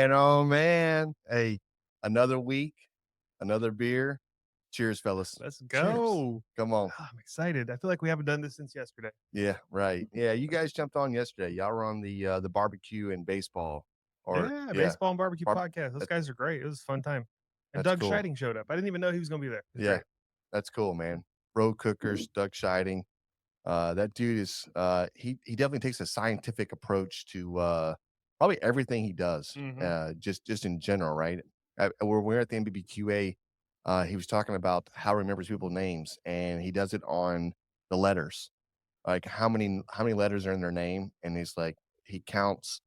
Man, oh man. Hey, another week, another beer. Cheers, fellas. Let's Cheers. go. Come on. I'm excited. I feel like we haven't done this since yesterday. Yeah, right. Yeah, you guys jumped on yesterday. Y'all were on the barbecue and baseball. Or Yeah, yeah, baseball and barbecue barb podcast. Those that, guys are great. It was a fun time. And that's Doug cool. Scheiding showed up. I didn't even know he was going to be there. It was Yeah, great. that's cool, man. Road cookers, Doug Scheiding. That dude is he definitely takes a scientific approach to probably everything he does. hmm Just in general, right? When we were at the NBBQA, he was talking about how he remembers people's names, and he does it on the letters, like how many letters are in their name, and he's like he counts.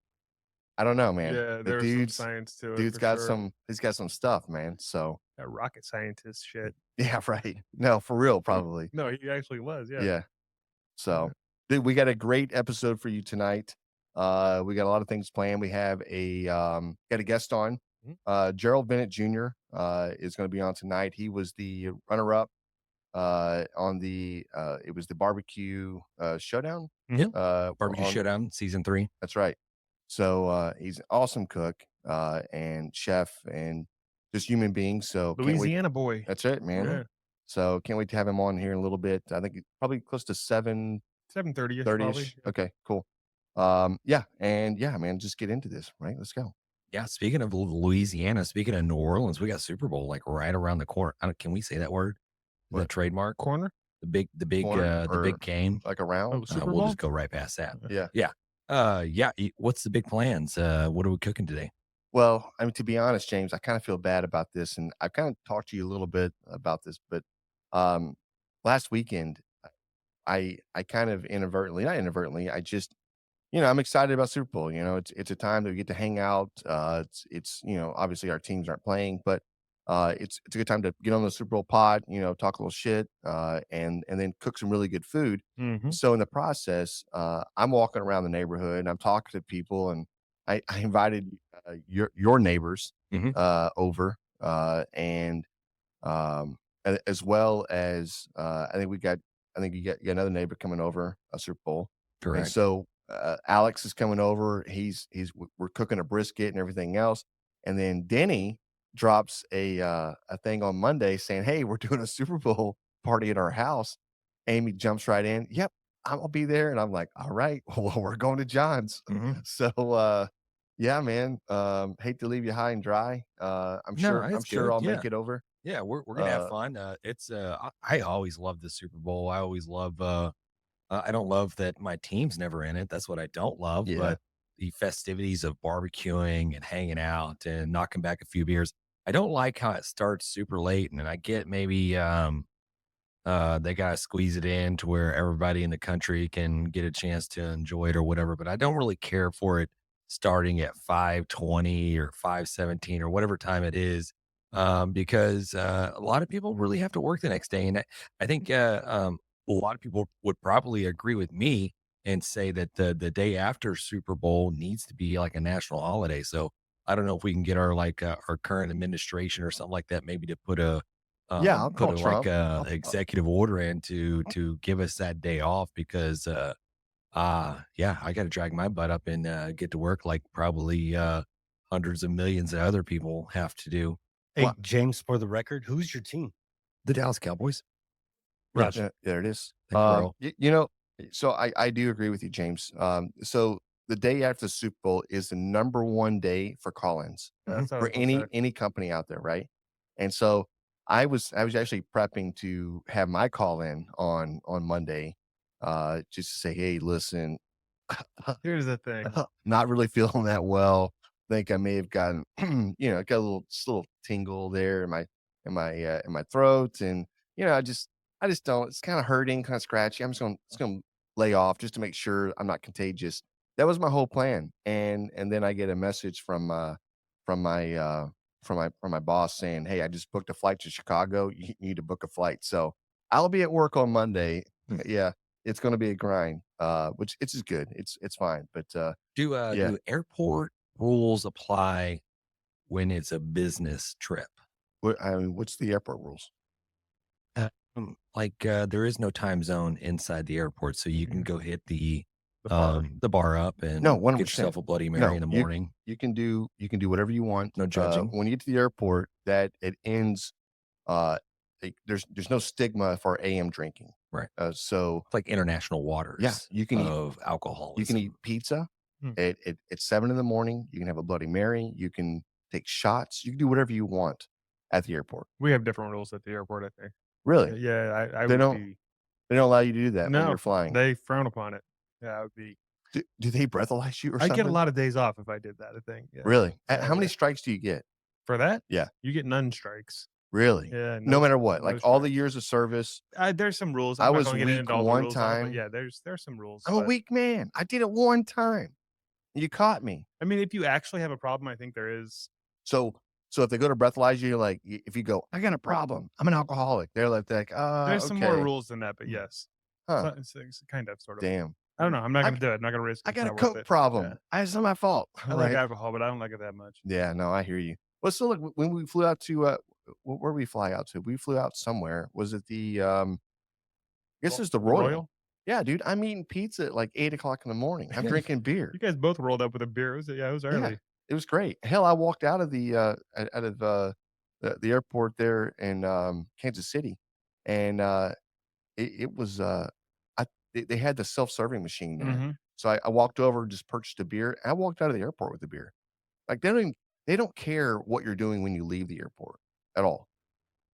I don't know, man. Yeah, The there was some science to it dude's for got sure. some he's got some stuff, man. So That rocket scientist shit. yeah, right. No, for real, probably. No, he actually was. Yeah. Yeah. Yeah. So, dude, we got a great episode for you tonight. We got a lot of things planned. We have got a guest on. Mhm. Gerald Vinnett Jr. Is going to be on tonight. He was the runner-up on it was the barbecue showdown. Yeah. Barbecue On Showdown season 3. That's right. So he's an awesome cook and chef and just human being. So can't wait. Louisiana boy. That's it, man. Yeah. So can't wait to have him on here in a little bit. I think probably close to 7:30ish 30 probably. ish. Okay, cool. Yeah, and yeah, man, just get into this, right? Let's go. Yeah. Speaking of Louisiana, speaking of New Orleans, we got Super Bowl like right around the corner. Can we say that word? The What trademark, Corner? corner the or big game. like Oh, around? Super We'll Bowl? just go right past that. Yeah. Yeah. Yeah. What's the big plans? What are we cooking today? Well, I mean, to be honest, James, I kind of feel bad about this, and I've kind of talked to you a little bit about this, but um, last weekend, I kind of inadvertently, not inadvertently, I just I'm excited about Super Bowl. It's a time that we get to hang out. It's obviously our teams aren't playing, but it's a good time to get on the Super Bowl pod. Talk a little shit, and then cook some really good food. Mhm. So in the process, I'm walking around the neighborhood and I'm talking to people, and I invited your neighbors Hmm. over, and as well as I think you got another neighbor coming over a Super Bowl, and Correct. so Alex is coming over. We're cooking a brisket and everything else, and then Denny drops a thing on Monday saying, "Hey, we're doing a Super Bowl party at our house." Amy jumps right in. Yep, I'll be there, and I'm like, "All right, well, we're going to John's." Hmm. So yeah, man. Hate to leave you high and dry. I'm No, sure I'm it's sure good. I'll Yeah. make it over. Yeah. We're gonna have Uh, fun. I always love the Super Bowl. I always love I don't love that my team's never in it. That's what I don't love. yeah. But the festivities of barbecuing and hanging out and knocking back a few beers. I don't like how it starts super late. And I get maybe they gotta squeeze it in to where everybody in the country can get a chance to enjoy it or whatever. But I don't really care for it starting at 5:20 or 5:17 or whatever time it is. Because a lot of people really have to work the next day. And I think a lot of people would probably agree with me and say that the day after Super Bowl needs to be like a national holiday. So I don't know if we can get our current administration or something like that, maybe to Yeah, I'll put call a like Trump. a executive order in to give us that day off because yeah, I got to drag my butt up and get to work like probably hundreds of millions of other people have to do. Hey, Well, James, for the record, who's your team? The Dallas Cowboys. yeah, Gotcha. there it is. Thanks, bro. So I do agree with you, James. So the day after the Super Bowl is the number one day for call-ins That's what I for was gonna say. any company out there, right? And so I was actually prepping to have my call in on Monday, just to say, hey, listen, Here's the thing. not really feeling that well. Think I may have gotten, got a little tingle there in my throat, and I just don't. It's kind of hurting, kind of scratchy. I'm just gonna lay off just to make sure I'm not contagious. That was my whole plan, and then I get a message from my from my boss saying, "Hey, I just booked a flight to Chicago. You need to book a flight." So I'll be at work on Monday. Hmm. Yeah, it's going to be a grind, which it's good. It's fine, but yeah, Do airport rules apply when it's a business trip? I mean, what's the airport rules? Like there is no time zone inside the airport, so you can go hit the the bar up and No, get 100%. yourself a Bloody Mary in the No, morning. you can do whatever you want. No judging. When you get to the airport, that it ends. There's no stigma for AM drinking. Right. So It's like international waters. Yeah, you can eat of alcohol. You can eat pizza at 7 in the morning. You can have a Bloody Mary. You can take shots. You can do whatever you want at the airport. We have different rules at the airport, I think. Really? Yeah, I They would don't- be. They don't allow you to do that when No, you're flying. they frown upon it. Yeah, I would be. Do they breathalyze you or I something? get a lot of days off if I did that, I think. Yeah. Really? Yeah, How many yeah. strikes do you get? For that? Yeah. You get none strikes. Really? Yeah. No matter what, no like all the strikes. years of service. There's some rules. I I'm not was gonna get weak into all the one rules on it, time. but yeah, there's some rules. I'm a but- weak man. I did it one time. You caught me. I mean, if you actually have a problem, I think there is. So if they go to breathalyze you, like if you go, I got a problem. I'm an alcoholic. They're like, There's some more okay. rules than that, but yes. Huh. It's kind of sort of. Damn. I don't know. I'm not gonna do it. I'm not gonna risk it. I It's got a not worth coke it. problem. Yeah. It's not my fault. I Right? like alcohol, but I don't like it that much. Yeah, no, I hear you. Well, so look, when we flew out to where did we fly out to? We flew out somewhere. Was it the I guess it's the Royal. Yeah, dude. I'm eating pizza at like 8:00 in the morning. I'm drinking beer. You guys both rolled up with a beer. It was early. It was great. Hell, I walked out of the the airport there in Kansas City, and it was they had the self-serving machine there. Mhm. So I walked over and just purchased a beer. And I walked out of the airport with the beer. Like they don't care what you're doing when you leave the airport at all.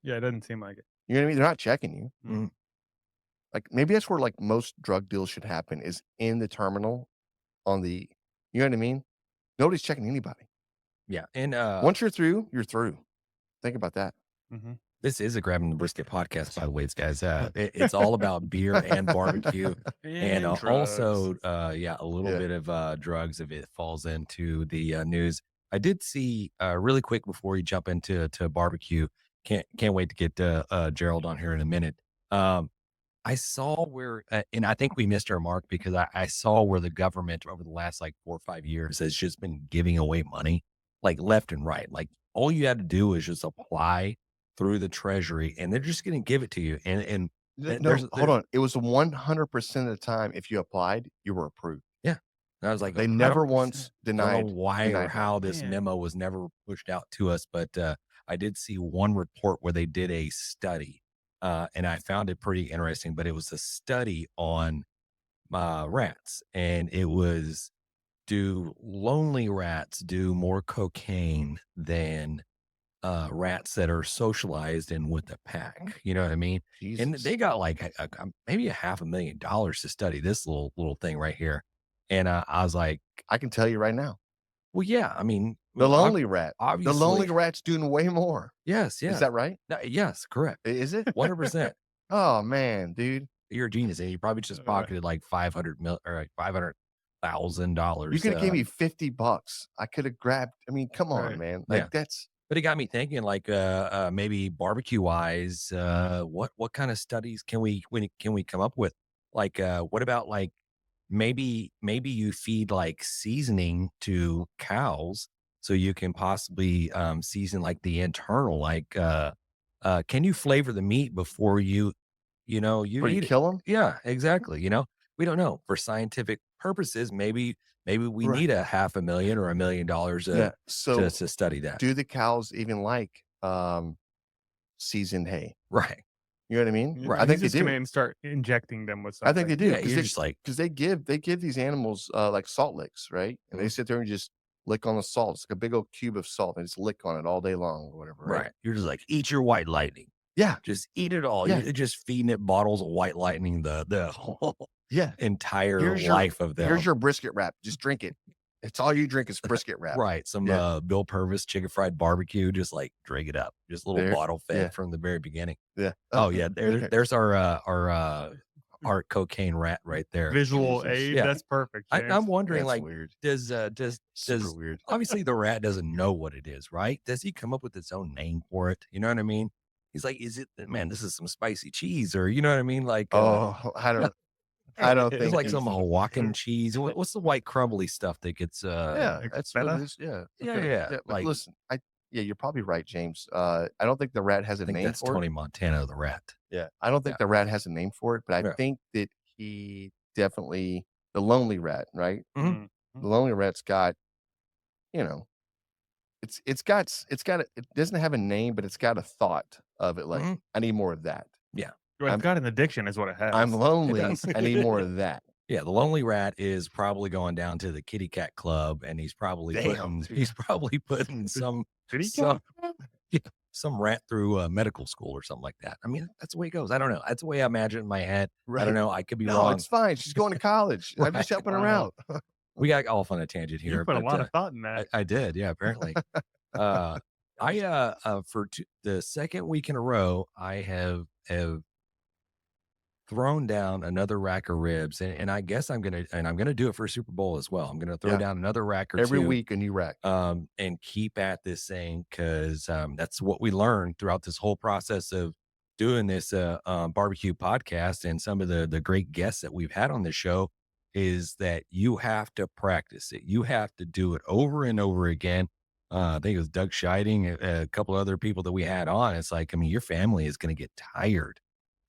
Yeah, it doesn't seem like it. You know what I mean? They're not checking you. Mhm. Like maybe that's where like most drug deals should happen is in the terminal on the, you know what I mean? Nobody's checking anybody. Yeah. And Once you're through, you're through. Think about that. Mhm. this is a Grabbing the Brisket podcast, by the way, guys. It's all about beer and barbecue. And also, a little bit of drugs if it falls into the news. I did see really quick before you jump into barbecue. Can't wait to get Gerald on here in a minute. I saw where, and I think we missed our mark because I saw where the government over the last like 4 or 5 years has just been giving away money like left and right. Like all you had to do is just apply through the Treasury, and they're just going to give it to you. And No, hold on. It was 100% of the time. If you applied, you were approved. yeah, and I was like, They I never don't- once I don't denied. know why or denied how that. this Man. memo was never pushed out to us, but I did see one report where they did a study, and I found it pretty interesting. But it was a study on rats, and it was, do lonely rats do more cocaine than rats that are socialized and with a pack? You know what I mean? And Jesus. they got like maybe $500,000 to study this little thing right here. And I was like, I can tell you right now. well, yeah, I mean, The lonely rat. The obviously, lonely rat's doing way more. yes, Is that right? yes, correct, Is it? 100%. Oh man, dude. You're a genius, and you probably just pocketed like $500,000. You could have gave me $50. I could have grabbed. I mean, come on, Right. man. Like Yeah. that's But it got me thinking, like, maybe barbecue wise, what kind of studies can we come up with? Like, what about like maybe you feed like seasoning to cows so you can possibly season like the internal, like, can you flavor the meat before you where you eat it? kill them. Yeah, exactly. We don't know. For scientific purposes, maybe we Right. need $500,000 or $1 million Yeah. So to study that. do the cows even like seasoned hay? Right. You know what I mean? Right. I think they just come in do. and start injecting them with I something. think they do Yeah, you're because just like, they give these animals like salt licks, right? And they sit there and just lick on the salt. It's like a big old cube of salt and just lick on it all day long or whatever. right. You're just like, eat your white lightning. Yeah. Just eat it all. Yeah. You're just feeding it bottles of white lightning the whole Yeah. entire Here's your- life of them. Here's your brisket wrap. Just drink it. It's all you drink is brisket wrap. right. Some Yeah. Bill Purvis chicken fried barbecue. Just like drink it up. Just a little There- bottle fed yeah. from the very beginning. Yeah. Oh yeah. okay. There's our cocaine rat right there. Visual Jesus. aid. Yeah. That's perfect. I'm James. wondering, That's like, weird. does Super weird. obviously the rat doesn't know what it is, right? Does he come up with its own name for it? You know what I mean? He's like, is it, man, this is some spicy cheese, or you know what I mean? Like, Oh, I don't it's think like he's- some Hawaiian cheese. What's the white crumbly stuff that gets? Yeah, like that's feta? what it is. Yeah. Yeah, Okay. yeah, But like- listen, you're probably right, James. I don't think the rat has a I think name that's for Tony it. Montana, the rat. Yeah. I don't think the rat has a name for it, but I Yeah. think that he definitely the lonely rat, right? Mhm. The lonely rat's got, you know, it doesn't have a name, but it's got a thought of it. Like, I need more of that. Yeah. Well, it's I'm got an addiction is what it has. I'm lonely. does. I need more of that. Yeah, the lonely rat is probably going down to the kitty cat club, and he's probably Damn, putting some Did he some kill? yeah, some rat through medical school or something like that. I mean, that's the way it goes. I don't know. That's the way I imagine it in my head. I don't Right. know. I could be No, wrong. it's fine. She's going to college. I'm just Right. helping her out. We got off on a tangent You here, put a but lot of thought in that. I did. Yeah, apparently. uh, for the second week in a row, I have thrown down another rack of ribs, and I guess I'm gonna do it for Super Bowl as well. I'm gonna throw Yeah. down another rack or Every two, week a new rack. and keep at this thing because that's what we learned throughout this whole process of doing this barbecue podcast, and some of the great guests that we've had on this show is that you have to practice it. You have to do it over and over again. I think it was Doug Scheiding, a couple other people that we had on. It's like, I mean, your family is going to get tired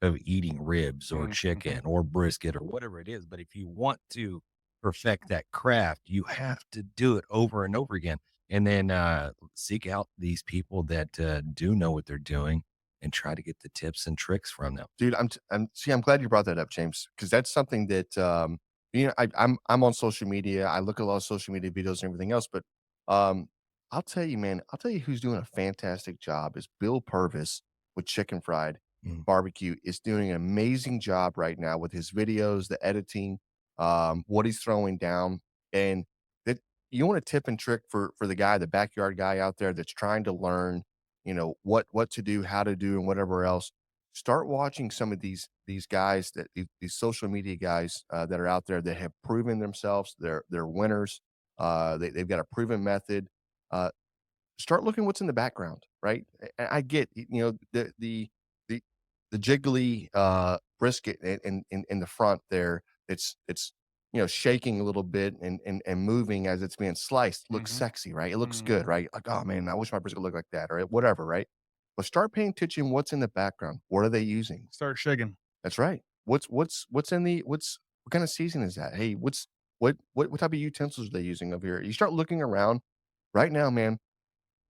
of eating ribs or chicken or brisket or whatever it is. But if you want to perfect that craft, you have to do it over and over again. And then seek out these people that do know what they're doing and try to get the tips and tricks from them. Dude, I'm glad you brought that up, James, because that's something that I'm on social media. I look at a lot of social media videos and everything else, but um, I'll tell you, man, I'll tell you who's doing a fantastic job is Bill Purvis with Chicken Fried Mm. Barbecue is doing an amazing job right now with his videos, the editing, what he's throwing down, and that you want a tip and trick for the guy, the backyard guy out there that's trying to learn, what to do, how to do, and whatever else. Start watching some of these guys these social media guys that are out there that have proven themselves. They're winners. They've got a proven method. Uh, Start looking what's in the background, right? I get, the the jiggly brisket in the front there. It's shaking a little bit and moving as it's being sliced. Looks sexy, right? It looks good, right? Like, oh man, I wish my brisket looked like that, or whatever, right? But start paying attention what's in the background. What are they using? Start shaking. That's right. What kind of season is that? Hey, what type of utensils are they using over here? You start looking around right now, man.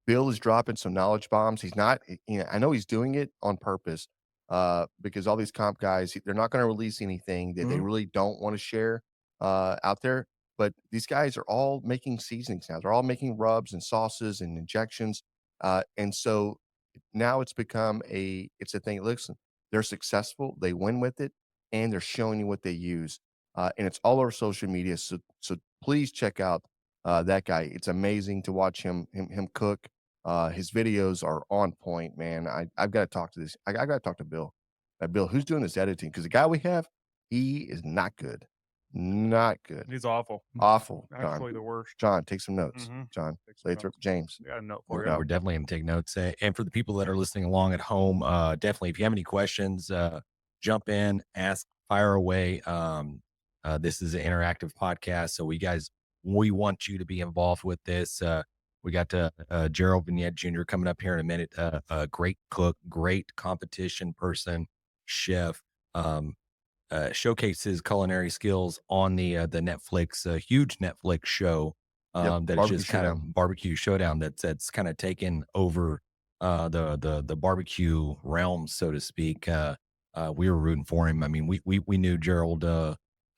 Bill is dropping some knowledge bombs. He's not, I know he's doing it on purpose, because all these comp guys, they're not going to release anything that they really don't want to share out there. But these guys are all making seasonings now. They're all making rubs and sauces and injections, and so now it's a thing. Listen, they're successful. They win with it, and they're showing you what they use, and it's all over social media. So please check out that guy. It's amazing to watch him cook. His videos are on point, man. I've got to talk to this. I got to talk to Bill. Bill, who's doing this editing? Because the guy we have, he is not good. Not good. He's awful. Awful. Actually, the worst. John, take some notes. Mhm. John, Take some Lathrop, notes. James. I got a note for We're, you. we're definitely going to take notes. And for the people that are listening along at home, definitely, if you have any questions, jump in, ask, fire away. This is an interactive podcast. So we want you to be involved with this. We got Gerald Vinnett Jr. coming up here in a minute. A great cook, great competition person, chef. Showcases culinary skills on the Netflix, huge Netflix show that is Barbecue just kind Showdown. of barbecue showdown that's kind of taken over the barbecue realm, so to speak. We were rooting for him. I mean, we knew Gerald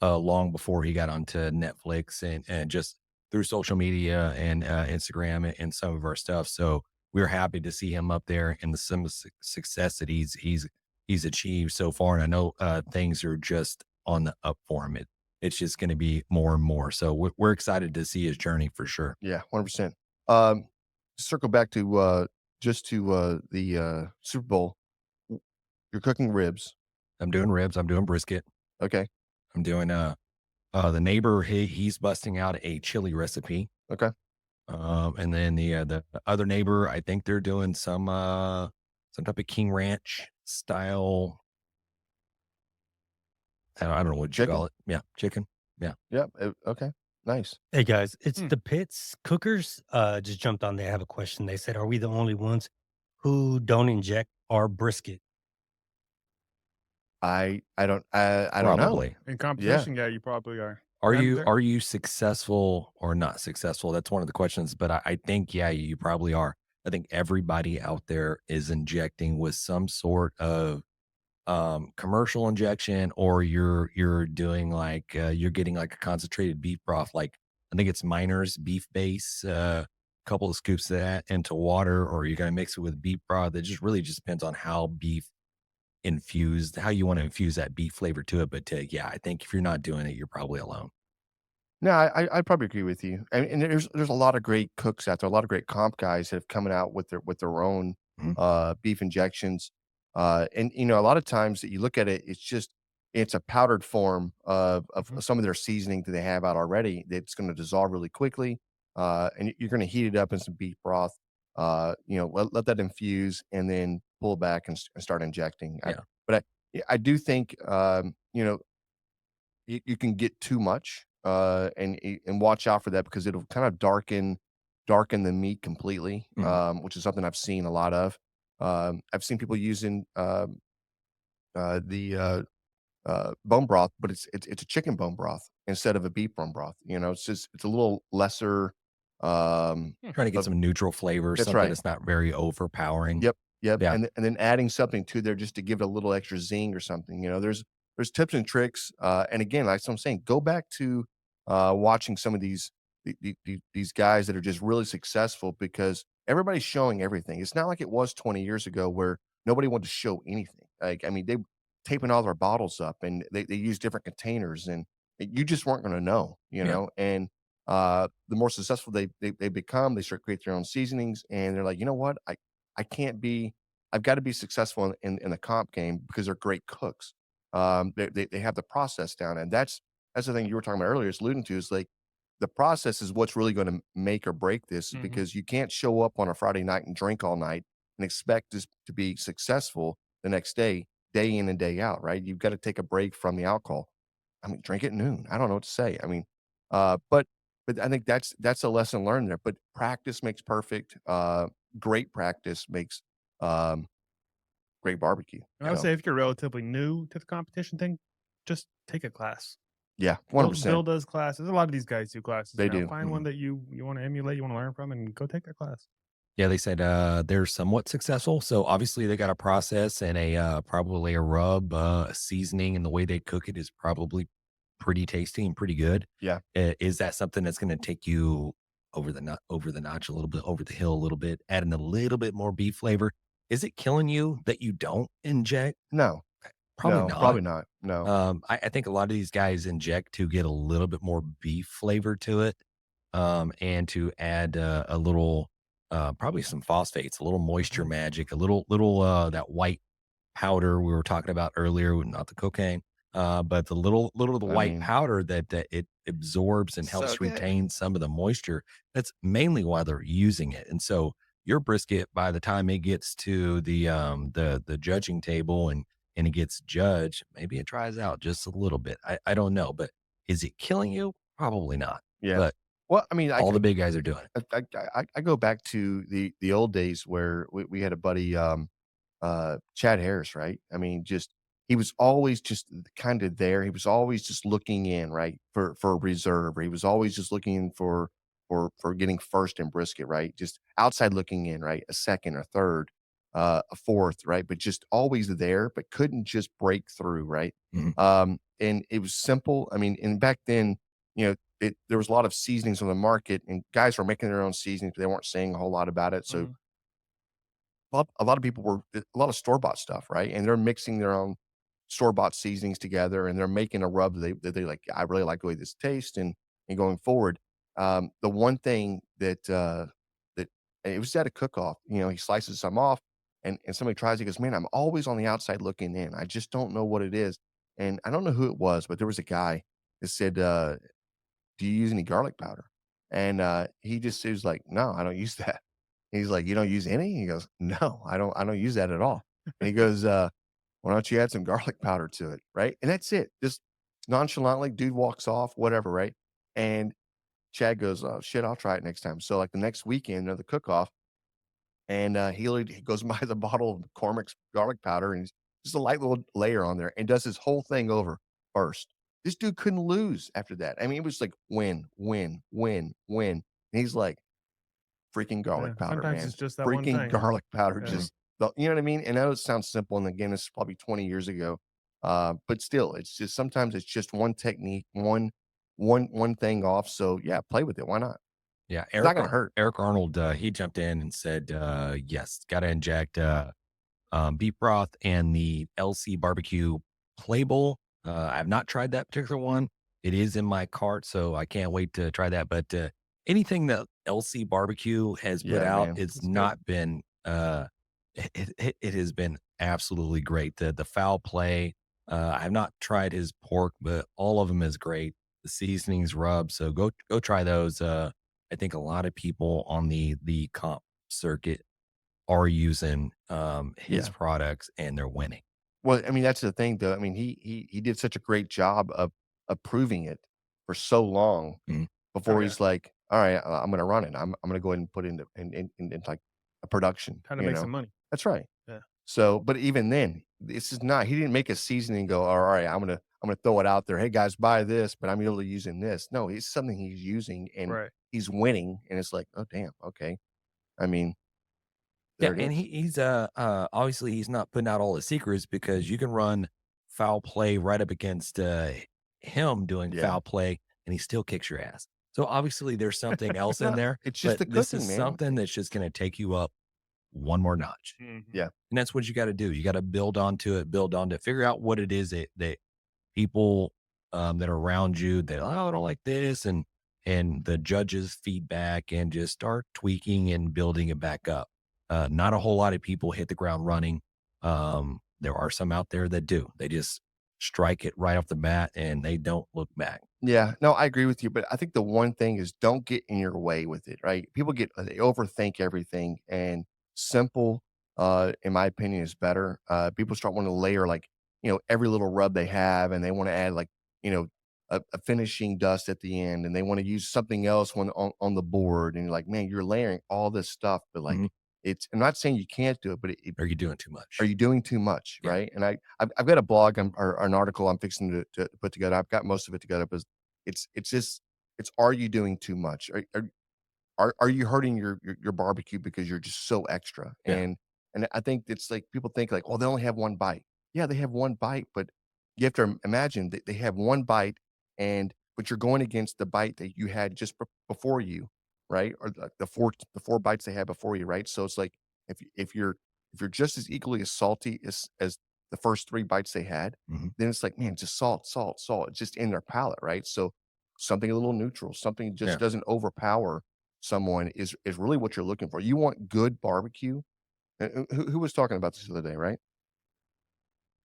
long before he got onto Netflix and just through social media and Instagram and some of our stuff. So we're happy to see him up there and some success that he's achieved so far. And I know things are just on the up for him. It's just going to be more and more. So we're excited to see his journey for sure. Yeah, 100%. Circle back to the Super Bowl. You're cooking ribs. I'm doing ribs. I'm doing brisket. Okay. I'm doing the neighbor. He's busting out a chili recipe. Okay. And then the other neighbor, I think they're doing some type of King Ranch style. I don't know what you call it. Yeah, chicken. Yeah. Yeah. Okay. Nice. Hey guys, it's the Pits Cookers. Just jumped on. They have a question. They said, "Are we the only ones who don't inject our brisket?" I don't know. Probably. In competition, yeah, you probably are. And there are you successful or not successful? That's one of the questions, but I think, yeah, you probably are. I think everybody out there is injecting with some sort of commercial injection, or you're doing like you're getting like a concentrated beef broth, like I think it's Miner's beef base, couple of scoops of that into water, or you're going to mix it with beef broth. It just really just depends on how beef infused, how you want to infuse that beef flavor to it. But yeah, I think if you're not doing it, you're probably alone. No, I probably agree with you. And there's a lot of great cooks out there, a lot of great comp guys that have coming out with their own Mhm. beef injections. And a lot of times that you look at it, it's a powdered form of Mhm. some of their seasoning that they have out already that's going to dissolve really quickly. And you're going to heat it up in some beef broth. Let that infuse and then pull back and start injecting. Yeah. But I do think you can get too much, and watch out for that because it'll kind of darken the meat completely, Mhm. which is something I've seen a lot of. I've seen people using, the, bone broth, but it's a chicken bone broth instead of a beef bone broth, it's a little lesser, um, Hmm. Trying to get of some neutral flavor, that's something right. that's not very overpowering. Yep, yep, Yeah. and then adding something to there just to give it a little extra zing or something, there's tips and tricks, and again, like I'm saying, go back to, watching some of these guys that are just really successful because everybody's showing everything. It's not like it was 20 years ago where nobody wanted to show anything. Like, I mean, they taping all their bottles up and they use different containers and you just weren't gonna know, Yeah. and, the more successful they become, they start creating their own seasonings and they're like, "You know what? I can't be I've got to be successful in the comp game because they're great cooks. They have the process down, and that's the thing you were talking about earlier. Is alluding to is like the process is what's really going to make or break this, is Mhm. because you can't show up on a Friday night and drink all night and expect this to be successful the next day in and day out. Right? You've got to take a break from the alcohol. I mean, drink at noon. I don't know what to say. I mean, uh, but but I think that's a lesson learned there. But practice makes perfect. Great practice makes um, great barbecue, And I would say if you're relatively new to the competition thing, just take a class. Yeah, Bill 100%. does classes. A lot of these guys do classes They now. do. Find one Mhm. that you wanna emulate, you wanna learn from, and go take that class. Yeah, they said they're somewhat successful. So obviously they got a process and a probably a rub, seasoning, and the way they cook it is probably pretty tasty and pretty good. Yeah. Is that something that's going to take you over the notch a little bit, over the hill a little bit, adding a little bit more beef flavor? Is it killing you that you don't inject? No, Probably no, not. probably not. No. I think a lot of these guys inject to get a little bit more beef flavor to it, and to add a little, probably some phosphates, a little moisture Mhm. magic, a little that white powder we were talking about earlier, not the cocaine, but the little of the I white mean, powder that it absorbs and so helps good. retain some of the moisture. That's mainly why they're using it. And so your brisket, by the time it gets to the judging table and it gets judged, maybe it dries out just a little bit. I don't know, but is it killing you? Probably not. Yeah. But Well, I mean, all the big guys are doing it. I go back to the old days where we had a buddy, Chad Harris, right? I mean, just he was always just kind of there. He was always just looking in, right, for a reserve. Or he was always just looking for getting first in brisket, right? Just outside looking in, right? A second, a third, a fourth, right? But just always there, but couldn't just break through, right? Mhm. And it was simple. I mean, and back then, there was a lot of seasonings on the market, and guys were making their own seasonings, but they weren't saying a whole lot about it. So Mhm. a lot of people were a lot of store bought stuff, right? And they're mixing their own store bought seasonings together, and they're making a rub that they like. I really like the way this tastes, and going forward, the one thing that it was at a cook off. He slices some off, and somebody tries. He goes, "Man, I'm always on the outside looking in. I just don't know what it is." And I don't know who it was, but there was a guy that said, "Do you use any garlic powder?" And he was like, "No, I don't use that." He's like, "You don't use any?" He goes, "No, I don't use that at all." And he goes, "Why don't you add some garlic powder to it?" Right? And that's it. Just nonchalantly, dude walks off, whatever, right? And Chad goes, "Oh shit, I'll try it next time." So like the next weekend of the cook off, and he goes and buys a bottle of McCormick's garlic powder and just a light little layer on there and does his whole thing over first. This dude couldn't lose after that. I mean, it was like win, win, win, win. And he's like, freaking Yeah. garlic powder, Sometimes man. it's just that one Freaking thing. garlic powder. Yeah. Just, you know what I mean? And I know it sounds simple. And again, this is probably 20 years ago. But still, it's just sometimes it's just one technique, one thing off. So yeah, play with it. Why not? Yeah, It's not gonna hurt. Eric Arnold, he jumped in and said, yes, got to inject beef broth and the LC barbecue play bowl. I have not tried that particular one. It is in my cart, so I can't wait to try that. But anything that LC barbecue has put Yeah, out, man. it's That's good. not been. It has been absolutely great. The foul play. I have not tried his pork, but all of them is great. The seasonings rub, so go try those. I think a lot of people on the comp circuit are using his Yeah. products and they're winning. Well, I mean, that's the thing, though. I mean, he did such a great job of proving it for so long Mhm. before Oh, yeah. he's like, all right, I'm gonna run it. I'm gonna go ahead and put it in like a production. Kind of You make know, some money. that's right. Yeah. So, but even then, this is not. He didn't make a seasoning and go, all right, I'm gonna throw it out there. Hey guys, buy this, but I'm only using this. No, it's something he's using and Right. he's winning, and it's like, oh damn, okay. I mean, Yeah, there it and is. he's obviously he's not putting out all his secrets because you can run foul play right up against him doing Yeah. foul play and he still kicks your ass. So obviously there's something else in No, there. it's just but the this cooking, is man. something that's just going to take you up one more notch. Mhm. Yeah. And that's what you got to do. You got to build onto it, figure out what it is that people that are around you that, oh, I don't like this, and the judges feedback, and just start tweaking and building it back up. Not a whole lot of people hit the ground running. There are some out there that do. They just strike it right off the bat and they don't look back. Yeah, no, I agree with you, but I think the one thing is don't get in your way with it, right? People they overthink everything, and simple, in my opinion, is better. People start wanting to layer like, every little rub they have, and they want to add like, you know, a finishing dust at the end, and they want to use something else when on the board, and you're like, man, you're layering all this stuff, but like, Mhm. I'm not saying you can't do it, but Are you doing too much? are you doing too much, Yeah. right? And I've got a blog or an article I'm fixing to put together. I've got most of it together, but it's just are you doing too much? Are you hurting your barbecue because you're just so extra? Yeah. And I think it's like people think like, oh, they only have one bite. Yeah, they have one bite, but you have to imagine that they have one bite, but you're going against the bite that you had just before you, right? Or the four bites they had before you, right? So it's like if you're just as equally as salty as the first three bites they had, Mhm. then it's like, man, just salt, salt, salt. It's just in their palate, right? So something a little neutral, something just Yeah. doesn't overpower someone is really what you're looking for. You want good barbecue. Who was talking about this the other day, right?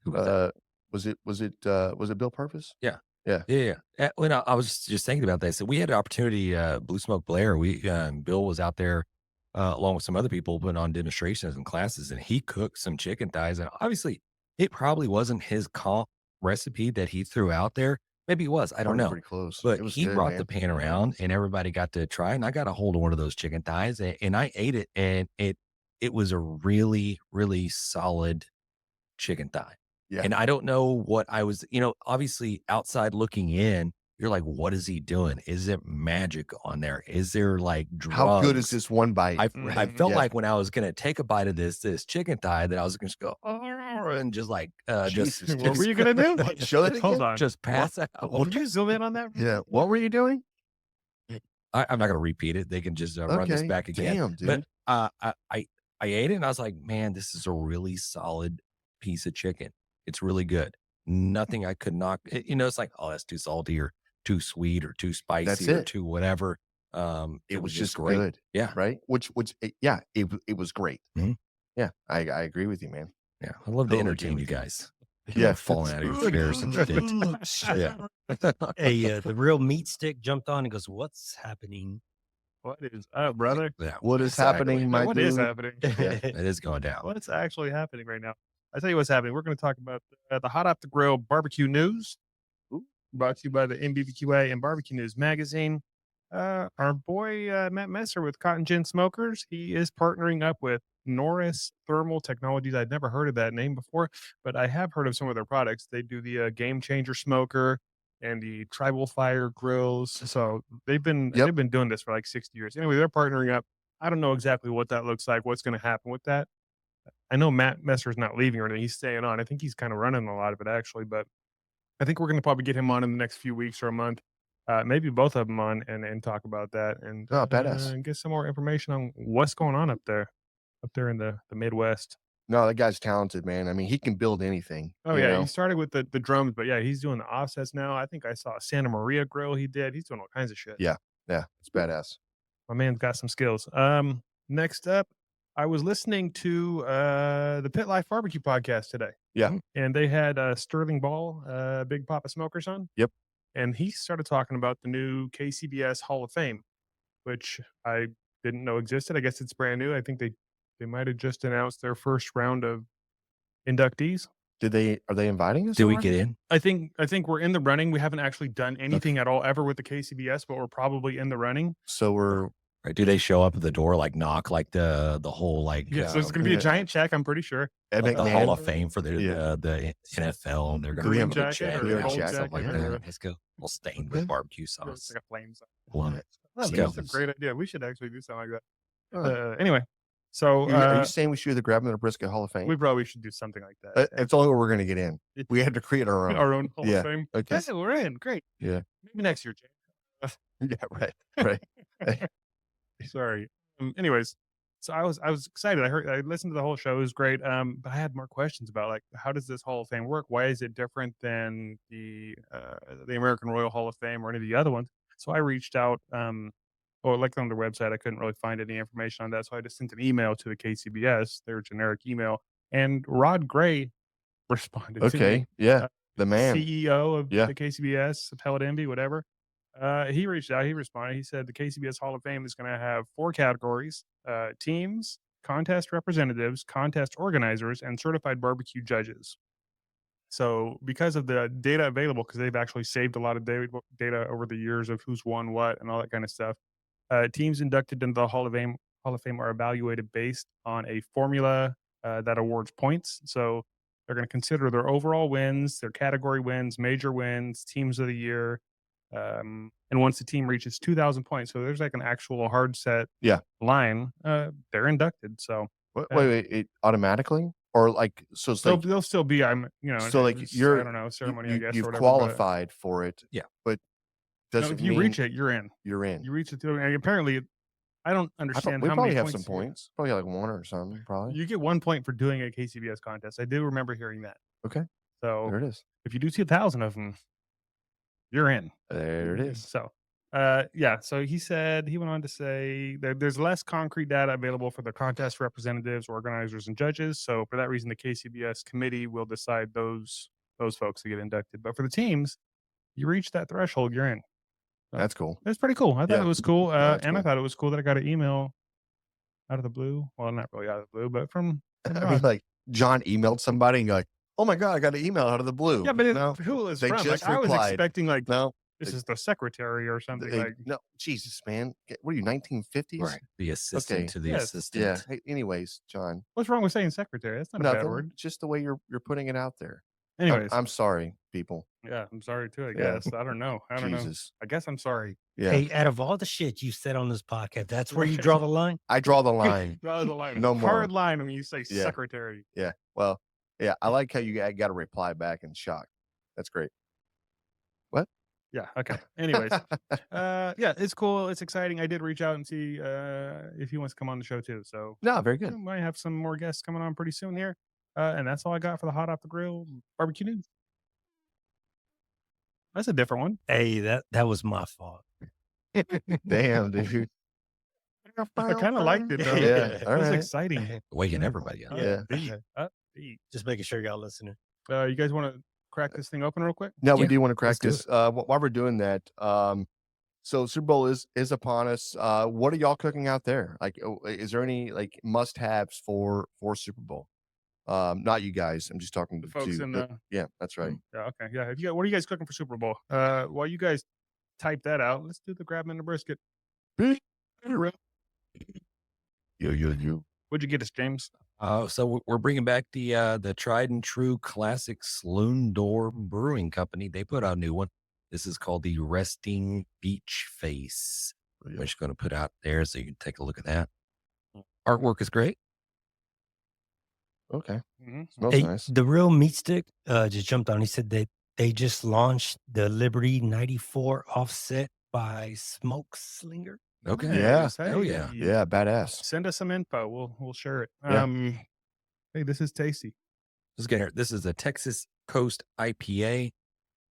Who was that? Was it Bill Purvis? Yeah. Yeah. Yeah. When I was just thinking about that, so we had an opportunity, Blue Smoke Blair. Bill was out there along with some other people putting on demonstrations and classes, and he cooked some chicken thighs. And obviously, it probably wasn't his comp recipe that he threw out there. Maybe it was. I don't Probably know. pretty close. But It was he good, brought man. the pan around, and everybody got to try. And I got a hold of one of those chicken thighs, and I ate it, and it was a really, really solid chicken thigh. Yeah. And I don't know what I was, obviously outside looking in, you're like, what is he doing? Is it magic on there? Is there like drugs? How good is this one bite? I Mhm. felt Yeah. like when I was gonna take a bite of this chicken thigh that I was gonna just go and just like just Jesus, What were you gonna do? Show that Hold again? on. just pass out. Would you zoom in on that? Yeah. What were you doing? I'm not gonna repeat it. They can just run this Okay. back again. Damn, dude. But I ate it and I was like, man, this is a really solid piece of chicken. It's really good. Nothing I could knock. It's like, oh, that's too salty or too sweet or too spicy or it. too whatever. It was just great. good. Yeah. Right? It was great. Mhm. Yeah, I agree with you, man. Yeah. I love to Totally entertain agree you with you. guys. Yeah. Falling out of your chairs and shit. Yeah. Hey, the real meat stick jumped on and goes, "What's happening?" What is up, brother? Yeah, What is exactly. happening, my What dude? is happening? Yeah. It is going down. What's actually happening right now? I tell you what's happening. We're going to talk about the hot off the grill barbecue news. Brought to you by the MBBQA and Barbecue News magazine. Our boy Matt Messer with Cotton Gin Smokers. He is partnering up with Norris Thermal Technologies. I'd never heard of that name before, but I have heard of some of their products. They do the Game Changer smoker. and the tribal fire grills. So they've been doing this for like 60 years. Anyway, they're partnering up. I don't know exactly what that looks like, what's going to happen with that. I know Matt Messer's not leaving or anything. He's staying on. I think he's kind of running a lot of it actually, but I think we're going to probably get him on in the next few weeks or a month. Maybe both of them on and talk about that and badass. get some more information on what's going on up there in the Midwest. No, that guy's talented, man. I mean, he can build anything. Oh, you yeah. know? He started with the drums, but yeah, he's doing the offsets now. I think I saw a Santa Maria grill he did. He's doing all kinds of shit. Yeah. It's badass. My man's got some skills. Next up, I was listening to the Pit Life Barbecue podcast today. Yeah. And they had Sterling Ball, Big Papa Smokers on. Yep. And he started talking about the new KCBS Hall of Fame, which I didn't know existed. I guess it's brand new. I think they might have just announced their first round of inductees. Are they inviting us? Did we somewhere? get in? I think we're in the running. We haven't actually done anything at all ever with the KCBS, but we're probably in the running. So we're Right? Do they show up at the door, like knock, like the whole like Yeah, so it's going to be a giant check. I'm pretty sure. like the McMahon. Hall of Fame for the NFL, and they're going Green to jacket or Green gold jacket, jacket. like yeah. that. Let's go. We'll stained with barbecue It's sauce. like a flames. Love it. Let's That's go. a great idea. We should actually do something like Oh. that. Anyway, so Are you saying we should do the Grab 'em in a Brisket Hall of Fame? we probably should do something like that. It's only where we're going to get in. We had to create our own. Our own Hall Yeah. of Fame. Okay. Yeah, we're in. Great. Yeah. Maybe next year, Jay. Yeah. Right. Sorry. Anyways, so I was excited. I listened to the whole show. It was great. But I had more questions about like how does this Hall of Fame work? Why is it different than the American Royal Hall of Fame or any of the other ones? So I reached out. Or like on their website, I couldn't really find any information on that. So I just sent an email to the KCBS, their generic email, and Rod Gray responded to Okay. me. Yeah. The man. CEO of Yeah. the KCBS, Appellate Envy, whatever. He reached out. He responded. He said the KCBS Hall of Fame is going to have 4 categories: teams, contest representatives, contest organizers, and certified barbecue judges. So because of the data available, because they've actually saved a lot of data over the years of who's won what and all that kind of stuff, teams inducted into the Hall of Fame are evaluated based on a formula that awards points. So they're going to consider their overall wins, their category wins, major wins, teams of the year. And once the team reaches 2,000 points, so there's like an actual hard set line, they're inducted. So Wait, it automatically? Or like, so it's like, they'll still be, so like I don't know, ceremony, I guess. You've or whatever, qualified for it. Yeah. But but, does no, it if you mean reach it, you're in. you're in? You reach it to, and apparently, I don't understand We how probably many have points some you get. points. Probably like 1 or something, probably. You get 1 point for doing a KCBS contest. I do remember hearing that. Okay. So There it is. if you do 2,000 of them, you're in. There it is. So, so he said, he went on to say that there's less concrete data available for the contest representatives, organizers, and judges. So for that reason, the KCBS committee will decide those folks to get inducted. But for the teams, you reach that threshold, you're in. That's cool. It's pretty cool. I thought Yeah. it was cool. That's And I cool. thought it was cool that I got an email out of the blue. Well, not really out of the blue, but from I mean, Rod. like John emailed somebody and you're like, oh my God, I got an email out of the blue. Yeah, but no, who is they from? just Like, I was replied. expecting like no, this is the secretary or something. Like, no, Jesus, man. What are you, 1950s? Right. The assistant Okay. to the Yes. assistant. Yeah. Hey, anyways, John, what's wrong with saying secretary? That's not a bad nothing. word. Just the way you're putting it out there. Anyways, I'm sorry, people. yeah, I'm sorry too. I Yeah. guess I don't know. I don't know. Jesus. I guess I'm sorry. Yeah. Hey, out of all the shit you said on this podcast, that's where you draw the line. I draw the line. Draw the line. No more. Hard line when you say Yeah. secretary. Yeah. Well, yeah. I like how you got to reply back in shock. That's great. Yeah. Okay. Anyways, yeah, it's cool. It's exciting. I did reach out and see if he wants to come on the show too. So No, very good. we might have some more guests coming on pretty soon here. And that's all I got for the Hot Off the Grill barbecue news. That's a different one. Hey, that was my fault. Damn, dude. I kind of liked it though. Yeah. It All was right. exciting. Waking everybody up. Yeah. Upbeat. Just making sure y'all listening. You guys want to crack this thing open real quick? No, we Yeah, do want to crack let's do this. While we're doing that, so Super Bowl is upon us. What are y'all cooking out there? Like, is there any like must-haves for Super Bowl? Not you guys. I'm just talking The to folks in the yeah, that's right. Yeah, okay. Yeah. What are you guys cooking for Super Bowl? While you guys type that out, let's do the grab 'em in the brisket. You. What'd you get us, James? So we're bringing back the tried and true classic Saloon Door Brewing Company. They put out a new one. This is called the Resting Beach Face. I'm just going to put out there so you can take a look at that. Artwork is great. Okay. Mhm. Smells Hey, nice. the real meat stick just jumped on. He said that they just launched the Liberty 94 offset by Smoke Slinger. Okay. Yeah. Nice. Hell Hey, yeah. Yeah, badass. Send us some info. We'll share it. Yeah. Hey, this is tasty. Let's get here. This is a Texas Coast IPA.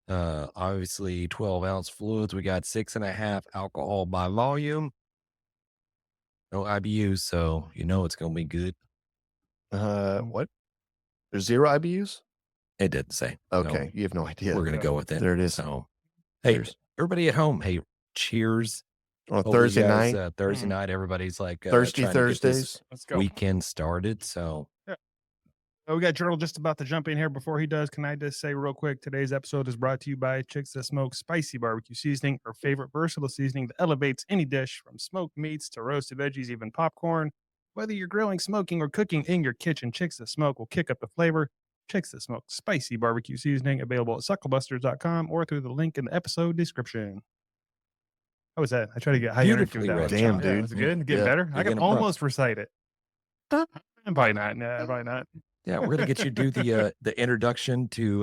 Obviously 12-ounce fluids. We got 6.5 alcohol by volume. No IBUs, so you know it's gonna be good. What? There's 0 IBUs? It didn't say. Okay, you have no idea. We're gonna go with it. There it is. So, hey, Cheers. everybody at home, hey, cheers. On a Hopefully you Thursday guys, night, Thursday night, everybody's like Thirsty trying to get this Thursdays. Let's go. weekend started. So We got Gerald just about to jump in here. Before he does, can I just say real quick, today's episode is brought to you by Chicks That Smoke Spicy Barbecue Seasoning, our favorite versatile seasoning that elevates any dish from smoked meats to roasted veggies, even popcorn. Whether you're grilling, smoking, or cooking in your kitchen, Chicks That Smoke will kick up the flavor. Chicks That Smoke Spicy Barbecue Seasoning, available at SUCKLEBUSTERS.com or through the link in the episode description. How was that? I try to get high energy with Beautifully that read, one. Damn, Yeah, dude. was it good? Getting Yeah. better? I You're can gonna pro- almost recite it. Probably not. Nah, probably not. yeah, we're gonna get you to do the introduction to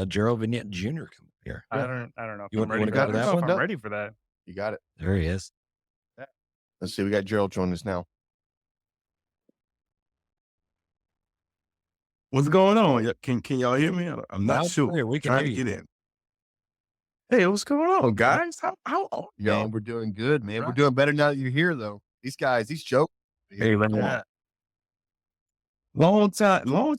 Gerald Vinnett Jr. Come here. I don't know if You I'm wanna ready go for to that. I that don't know if one? I'm ready for that. You got it. There he is. Let's see. We got Gerald joining us now. What's going on? Can y'all hear me? I'm not Loud sure. clear, we can Trying hear to you. get in. Hey, what's going on, guys? How are y'all? Man, we're doing good, man. We're Right. doing better now that you're here, though. These guys, these jokes. Hey, man. Yeah. Long time coming.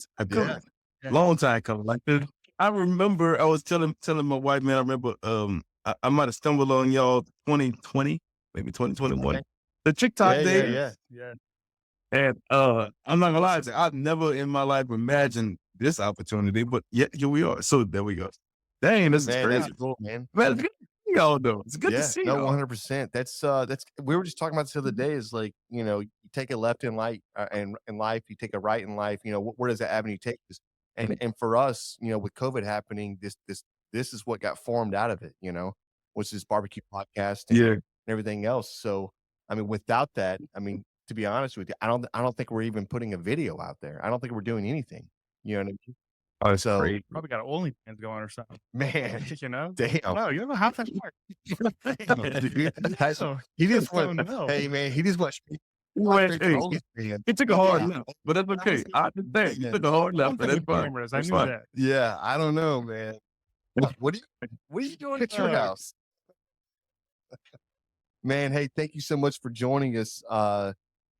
Yeah. Long time coming. Like this. I remember I was telling my wife, man, I remember I might have stumbled on y'all 2020, maybe 2021. Okay. The TikTok Yeah, days. yeah. Yeah. And I'm not gonna lie to you, I've never in my life imagined this opportunity, but yet here we are. So there we go. Dang, this is Man, crazy. that's cool, man. Man, it's good to see y'all though. It's good to see no, y'all. 100%. That's we were just talking about this the other day. Is like, you take a left in life, in life, you take a right in life. Where does that avenue take us? And for us, with COVID happening, this is what got formed out of it. Which is barbecue podcast and everything else. So, I mean, without that, I mean, to be honest with you, I don't think we're even putting a video out there. I don't think we're doing anything. You know what I mean? Oh, it's So- great. Probably got an OnlyFans going or something. Man, damn. No, you don't know how that works. Dude, So, he just don't went. know. Hey, man, he just went. Hey, it took a hard left, but that's okay. I understand. It took a hard left, but that's fine. cameras. I That's knew fine. that. Yeah, I don't know, man. What are you doing at your house? Man, hey, thank you so much for joining us.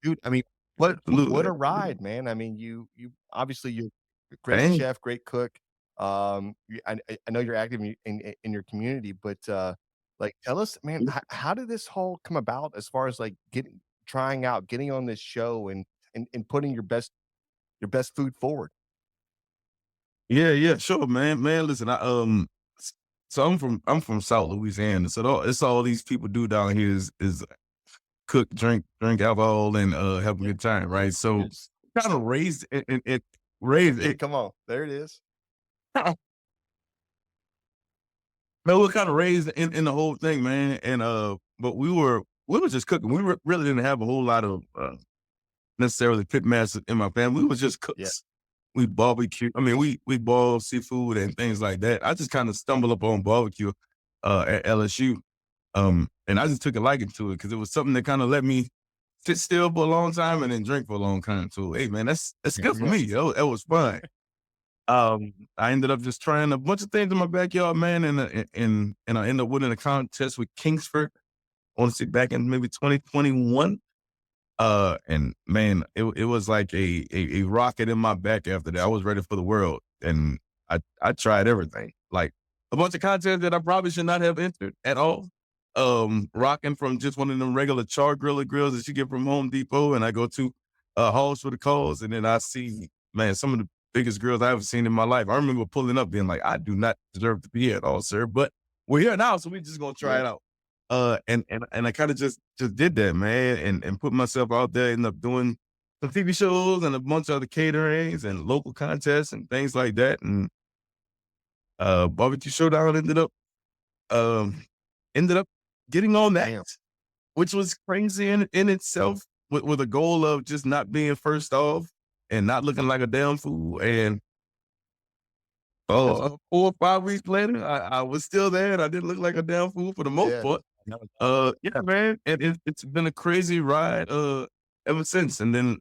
Dude, I mean, what Absolutely. a ride, man. I mean, you obviously you're a great Thanks. chef, great cook. I know you're active in your community, but like tell us, man, how did this whole come about as far as like getting on this show and putting your best food forward? Yeah, sure, man. Man, listen, so I'm from South Louisiana. So it's all these people do down here is cook, drink alcohol, and have a good time, right? So kind of raised it. Come on, there it is. Man, we're kind of raised in the whole thing, man. And but we were just cooking. We really didn't have a whole lot of necessarily pit masters in my family. We was just cooks. Yeah. We barbecue. I mean, we boil seafood and things like that. I just kind of stumbled upon barbecue at LSU. And I just took a liking to it because it was something that kind of let me sit still for a long time and then drink for a long time too. Hey man, that's good for me. That was fun. I ended up just trying a bunch of things in my backyard, man, and I ended up winning a contest with Kingsford. I want to say back in maybe 2021. And man, it was like a rocket in my back after that. I was ready for the world, and I tried everything, like a bunch of contests that I probably should not have entered at all. Rocking from just one of them regular char griller grills that you get from Home Depot, and I go to Halls for the Cause, and then I see, man, some of the biggest grills I've ever seen in my life. I remember pulling up being like, I do not deserve to be here at all, sir, but we're here now, so we're just gonna try it out. And I kind of just did that, man, and put myself out there, ended up doing some TV shows and a bunch of other caterings and local contests and things like that. And Barbecue Showdown ended up ended up getting on that, Damn. which was crazy in itself, with a goal of just not being first off and not looking like a damn fool. And 4 or 5 weeks later, I was still there, and I didn't look like a damn fool for the most Yeah. part. Yeah, man, and it's been a crazy ride ever since. And then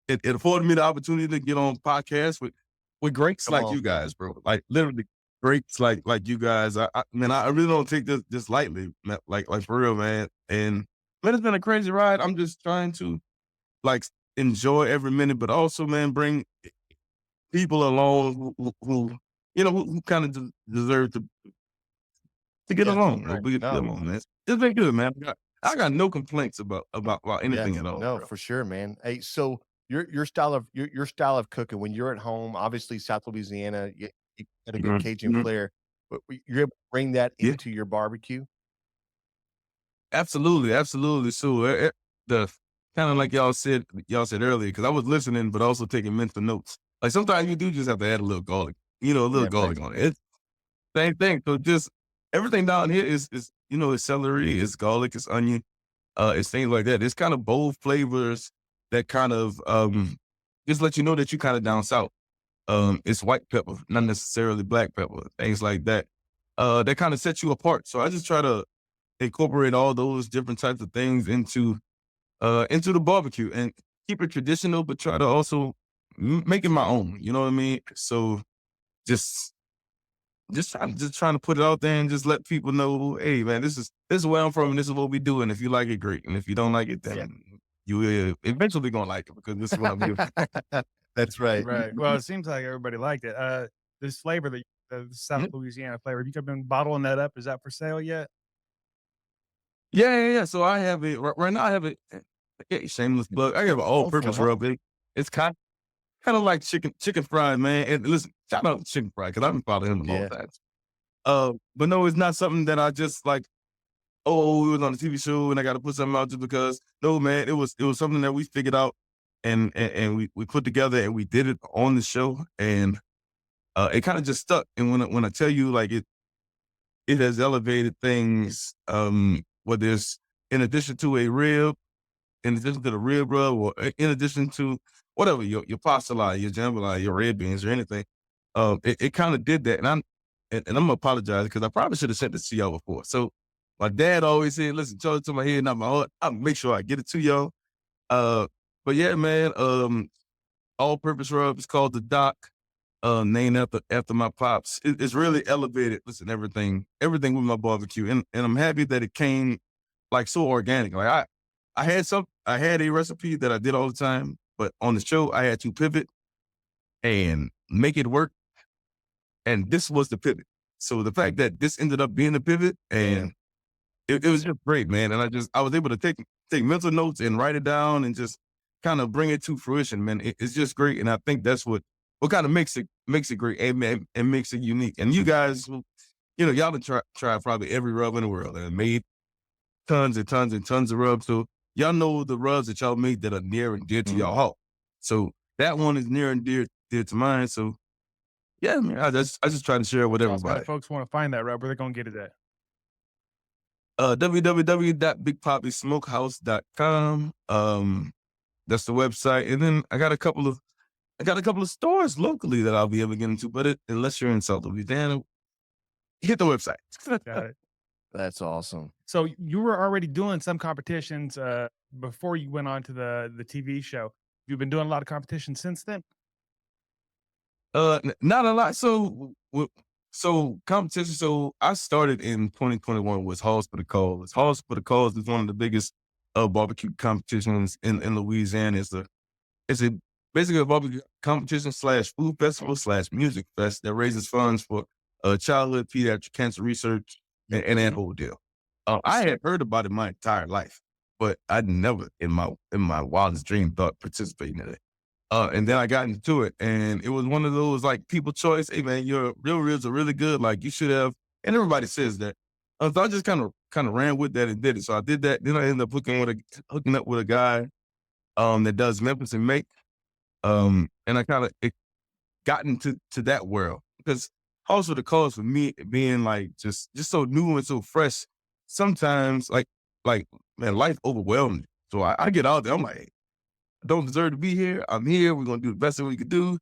it afforded me the opportunity to get on podcasts with greats Come like on. you guys, bro. Like literally greats like you guys. I really don't take this lightly, man, like for real, man. And man, it's been a crazy ride. I'm just trying to like enjoy every minute, but also, man, bring people along who kind of deserve to get Yeah. along. Right. Get No. along, man. It's been good, man. I got no complaints about Yeah. anything at all, No, bro. for sure, man. Hey, so your style of cooking when you're at home, obviously South Louisiana, you got a good Cajun Mhm. flair, but you're able to bring that Yeah. into your barbecue? Absolutely, absolutely. So the kind of like y'all said earlier, because I was listening, but also taking mental notes. Like sometimes you do just have to add a little garlic, a little Yeah, garlic right. on it. It's same thing. So just everything down here is it's celery, it's garlic, it's onion, it's things like that. It's kind of bold flavors that kind of just let you know that you kind of down south. It's white pepper, not necessarily black pepper, things like that. That kind of set you apart. So I just try to incorporate all those different types of things into the barbecue and keep it traditional, but try to also make it my own. You know what I mean? So just trying to put it out there and just let people know, hey man, this is where I'm from and this is what we do. And if you like it, great. And if you don't like it, Yeah. then you eventually gonna like it because this is what I'm doing. That's right. Right. Well, it seems like everybody liked it. This flavor, the South Louisiana flavor, have you been bottling that up? Is that for sale yet? Yeah. So I have it right now. I have it. Shameless plug. I have an all-purpose come on. rub. It's kind of like chicken fried, man. And listen, shout out to chicken fried because I've been following him a long Yeah. time. But no, it's not something that I just like. Oh, we was on a TV show and I got to put something out just because. No, man, it was something that we figured out and we put together and we did it on the show and it kind of just stuck. And when I tell you like it has elevated things. Whether it's in addition to a rib, in addition to the rib rub, or in addition to whatever your pasta line, your jambalaya, your red beans, or anything. It kind of did that, and I'm gonna apologize because I probably should have sent this to y'all before. So my dad always said, "Listen, charge it to my head, not my heart." I'll make sure I get it to y'all. But yeah, man. All-purpose rub is called the Doc. Named after my pops. It's really elevated. Listen, everything with my barbecue, and I'm happy that it came like so organic. Like I had a recipe that I did all the time, but on the show I had to pivot and make it work, and this was the pivot. So the fact that this ended up being the pivot, and it was just great, man. And I was able to take mental notes and write it down and just kind of bring it to fruition, man. It's just great, and I think that's what kind of makes it great and makes it unique. And you guys, y'all done try probably every rub in the world and made tons and tons and tons of rubs. So y'all know the rubs that y'all make that are near and dear to y'all heart. So that one is near and dear to mine. So yeah, man, I just try to share it with How everybody. folks want to find that rub, where they gonna get it at? www.bigpoppysmokehouse.com. That's the website. And then I got a couple of stores locally that I'll be able to get into, but unless you're in South Louisiana, hit the website. Got it. That's awesome. So you were already doing some competitions before you went on to the TV show. You've been doing a lot of competitions since then? Not a lot. So competition. So I started in 2021 was Halls for the Cause. Halls for the Cause is one of the biggest barbecue competitions in Louisiana. It's a basically a barbecue competition / food festival / music fest that raises funds for childhood pediatric cancer research and that whole deal. I had heard about it my entire life, but I'd never in my wildest dream thought participating in it. And then I got into it, and it was one of those like people choice. Hey man, your real ribs are really good. Like you should have, and everybody says that. So I just kind of ran with that and did it. So I did that. Then I ended up hooking up with a guy that does Memphis and Make. And I kind of got into that world because also the cause for me being like just so new and so fresh. Sometimes like man, life overwhelmed me. So I get out there. I'm like, I don't deserve to be here. I'm here. We're gonna do the best that we could do.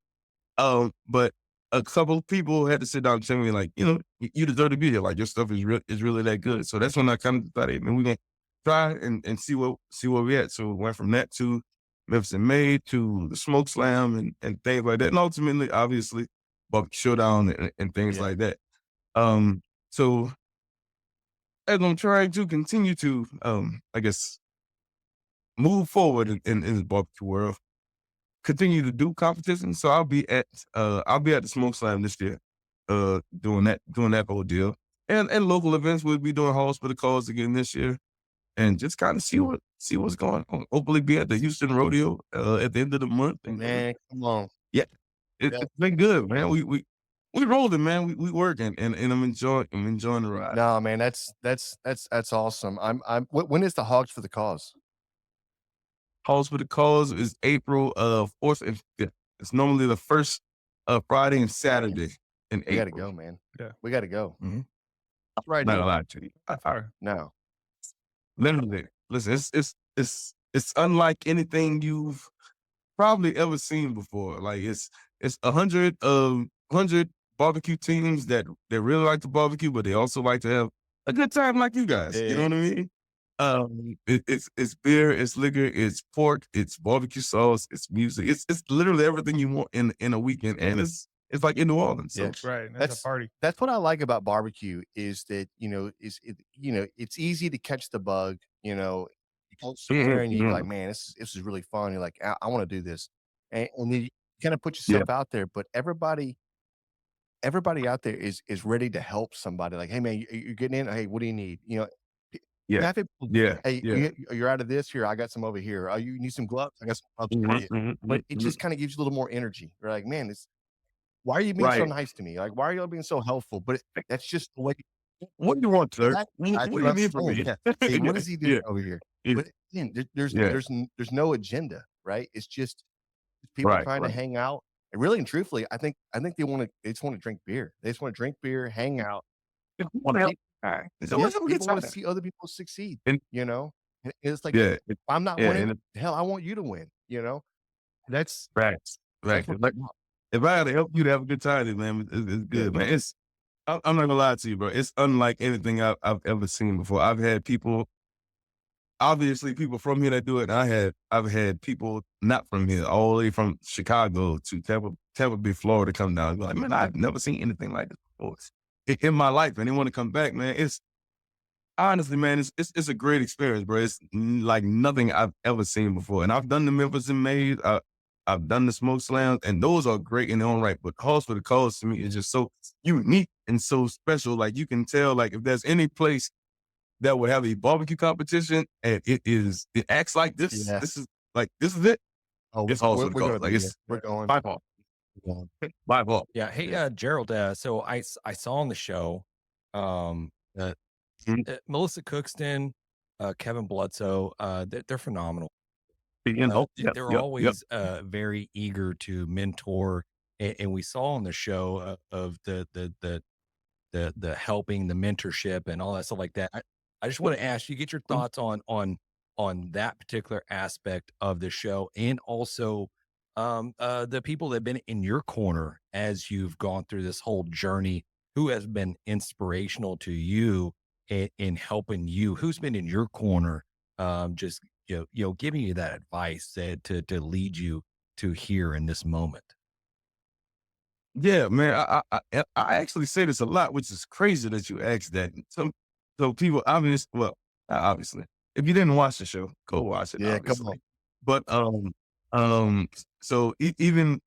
But a couple of people had to sit down and tell me like, you deserve to be here. Like your stuff is really that good. So that's when I kind of thought, hey, man, we're gonna try and see where we at. So we went from that to Memphis and Made to the Smoke Slam and things like that. And ultimately, obviously, Barbecue Showdown and things Yeah. like that. So as I'm trying to continue to, I guess, move forward in the barbecue world, continue to do competition. So I'll be at the Smoke Slam this year, doing that whole deal. And local events, we'll be doing Halls for the Cause again this year, and just kind of see what's going on. Hopefully, be at the Houston Rodeo at the end of the month. And Man, come on. yeah, Yeah. it's been good, man. We rolling, man. We working, and I'm enjoying the ride. No, man, that's awesome. When is the Hogs for the Cause? Halls for the Cause is April 4th and 5th. It's normally the first Friday and Saturday in We got to April. go, man. Yeah. We got to go. Mhm. Right Not now. a lie to you. Fire. No. Literally, listen, it's unlike anything you've probably ever seen before. Like it's 100 barbecue teams that really like to barbecue, but they also like to have a good time like you guys. You know what I mean? It's beer, it's liquor, it's pork, it's barbecue sauce, it's music. It's literally everything you want in a weekend, and it's like in New Orleans. So Yeah. Right. That's a party. That's what I like about barbecue is that, it's easy to catch the bug, you go somewhere and you're like, man, this is really fun. You're like, I want to do this. And then you kind of put yourself out there, but everybody out there is ready to help somebody. Like, hey man, you're getting in. Hey, what do you need? yeah, Half people, yeah, hey, yeah. you're out of this here. I got some over here. Oh, you need some gloves? I got some gloves for you. But it just kind of gives you a little more energy. You're like, man, why are you being so Right. nice to me? Like, why are you all being so helpful? But that's just the way. What do you want, sir? That's What do you I'm need from saying, me? yeah. Hey, what is he doing over here? Yeah. But again, there's Yeah. there's no agenda, right? It's just people Right, trying to right. hang out. And really and truthfully, I think they just want to drink beer. They just want to drink beer, hang out. Want to help? Yes, So let's have a good people want to time. see other people succeed. And- And it's like, Yeah, if I'm not yeah, winning, and hell, I want you to win. That's right. that's what Like, if I had to help you to have a good time, then, man, it's good, man. I'm not gonna lie to you, bro. It's unlike anything I've ever seen before. I've had people, obviously people from here that do it. And I've had people not from here, all the way from Chicago to Tampa Bay, Florida, come down. Be like, man, I've never seen anything like this before in my life. And they want to come back, man. It's honestly, man, it's a great experience, bro. It's like nothing I've ever seen before. And I've done the Memphis and Made. I've done the Smoke Slams, and those are great in their own right. But Halls for the Cause to me is just so unique and so special. Like you can tell, like if there's any place that would have a barbecue competition and it acts like this, Yeah. this is it. Oh, It's Halls for the we're gonna Cause. Like be it's there. We're going. by far. By far. Yeah. Hey, Gerald. So I saw on the show, that Melissa Cookston, Kevin Bledsoe, they're phenomenal. They're always very eager to mentor, and we saw on the show of the helping, the mentorship, and all that stuff like that. I just want to ask you, get your thoughts on that particular aspect of the show, and also the people that have been in your corner as you've gone through this whole journey. Who has been inspirational to you in helping you? Who's been in your corner, just giving you that advice to lead you to here in this moment? Yeah, man. I actually say this a lot, which is crazy that you asked that. So people obviously, well, not obviously, if you didn't watch the show, go watch it. Yeah, obviously. come But on. so even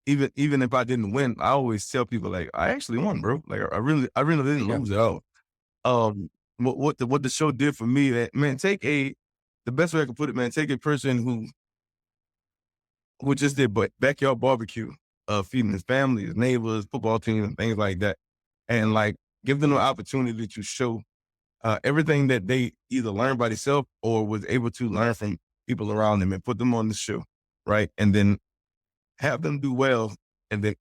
if I didn't win, I always tell people like I actually won, bro. Like I really didn't lose at all. What the show did for me, that man, the best way I can put it, man, take a person who just did backyard barbecue, feeding his family, his neighbors, football teams, and things like that, and like give them an opportunity to show everything that they either learned by themselves or was able to learn from people around them, and put them on the show, right? And then have them do well, and then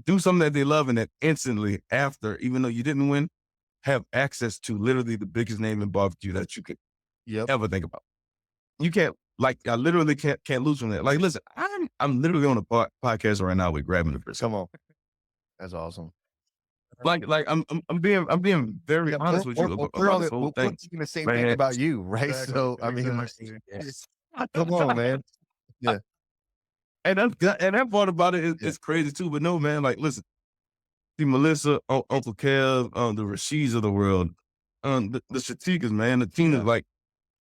do something that they love, and that instantly after, even though you didn't win, have access to literally the biggest name in barbecue that you could Yep. ever think about. You can't, like, I literally can't lose from that. Like, listen, I'm literally on a podcast right now with Grabbing the Fist. Come on. That's awesome. Like I'm being very Yeah, honest with you about this whole thing. we're thinking the same Man. thing about you, right? Exactly, So, I mean, like, exactly. come on, man. And that part about it is Yeah. it's crazy too. But no, man, like, listen, see Melissa, Uncle Kev, the Rasheeds of the world, the Shatikas, man, the Tinas, like,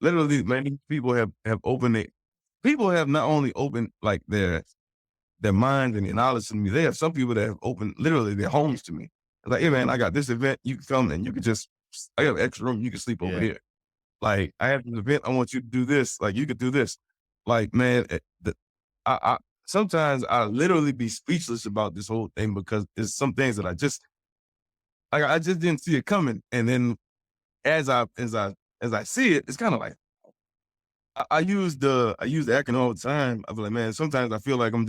literally, man, these people have opened it. People have not only opened like their minds and their knowledge to me. They have some people that have opened literally their homes to me. Like, hey man, I got this event. You can come and you can just, I got an extra room. You can sleep over here. Like, I have an event. I want you to do this. Like, you could do this. Like, man, I sometimes I literally be speechless about this whole thing, because there's some things that I just didn't see it coming. And then as I see it, it's kind of like, I use the acronym all the time. I feel like, man, sometimes I feel like I'm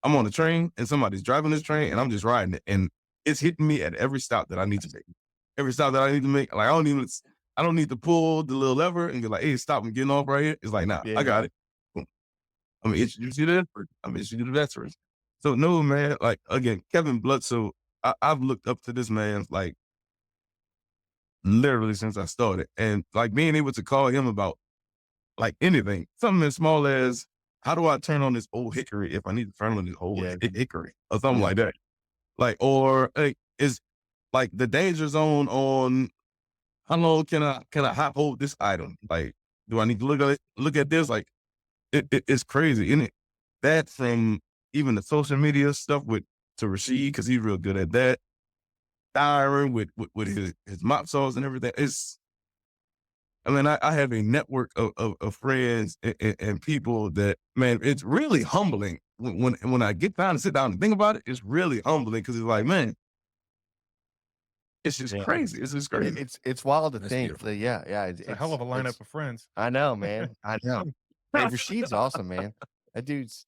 on a train and somebody's driving this train and I'm just riding it, and it's hitting me at every stop that I need to take. Every stop that I need to make, like, I don't need to pull the little lever and be like, hey, stop, I'm getting off right here. It's like, nah, I got it. Boom. I'm gonna introduce you to that person. I'm gonna introduce you to that person. So no, man, like, again, Kevin Bludso, I've looked up to this man, like, literally since I started, and like being able to call him about like anything, something as small as, how do I turn on this old hickory if I need to turn on this old hickory or something like that? Like, or like, is like the danger zone on how long can I hot hold this item? Like, do I need to look at this? Like, it's crazy, isn't it? That, from even the social media stuff to Rasheed, because he's real good at that. Dyron with his mop saws and everything. I mean, I have a network of friends and people that, man, it's really humbling when I get down to sit down and think about it. It's really humbling, because it's like, man, it's just crazy. It's just crazy. It's wild to That's think. beautiful. That, It's a hell of a lineup of friends. I know, man. I know. Hey, Rasheed's awesome, man. That dude's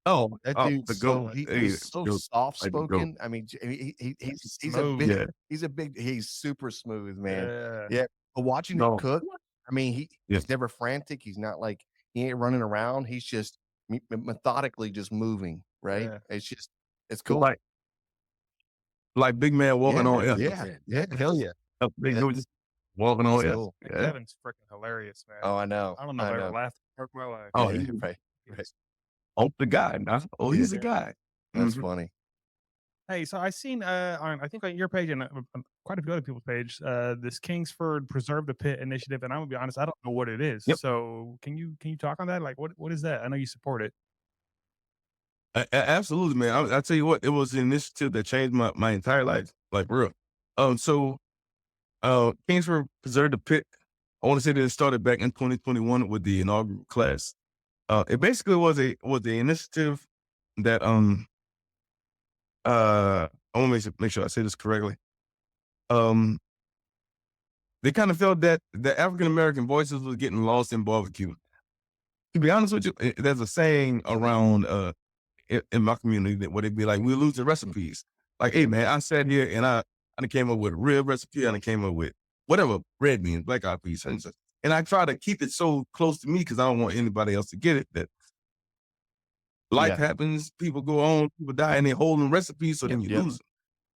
the goat. he's so goat. soft Like the goat. spoken. I mean, he's a Smooth. big, he's super smooth, man. Yeah. Yeah. But watching him cook, I mean, he's never frantic. He's not like, he ain't running around. He's just methodically just moving, right? Yeah. It's cool. Like big man walking on air. Yeah, hell yeah. They go just walking on air. Cool. And Yeah. Kevin's freaking hilarious, man. Oh, I know. I don't know if I ever laughed in my life. Oh, yeah, he- right. the guy. Nah. Oh, he's a guy. That's Mhm. funny. Hey, so I seen I think on your page and quite a few other people's page, this Kingsford Preserve the Pit initiative, and I'm gonna be honest, I don't know what it is. Yep. So can you talk on that? Like, what is that? I know you support it. Absolutely, man. I tell you what, it was an initiative that changed my entire life, like, real. So Kingsford Preserve the Pit, I want to say that it started back in 2021 with the inaugural class. It basically was the initiative that I want to make sure I say this correctly. They kind of felt that the African American voices was getting lost in barbecue. To be honest with you, there's a saying around in my community where they'd be like, we lose the recipes. Like, hey man, I sat here and I came up with a rib recipe, and I came up with whatever, red beans, black eyed peas, and I try to keep it so close to me because I don't want anybody else to get it. That life happens, people go on, people die, and they're holding recipes, so then you lose them.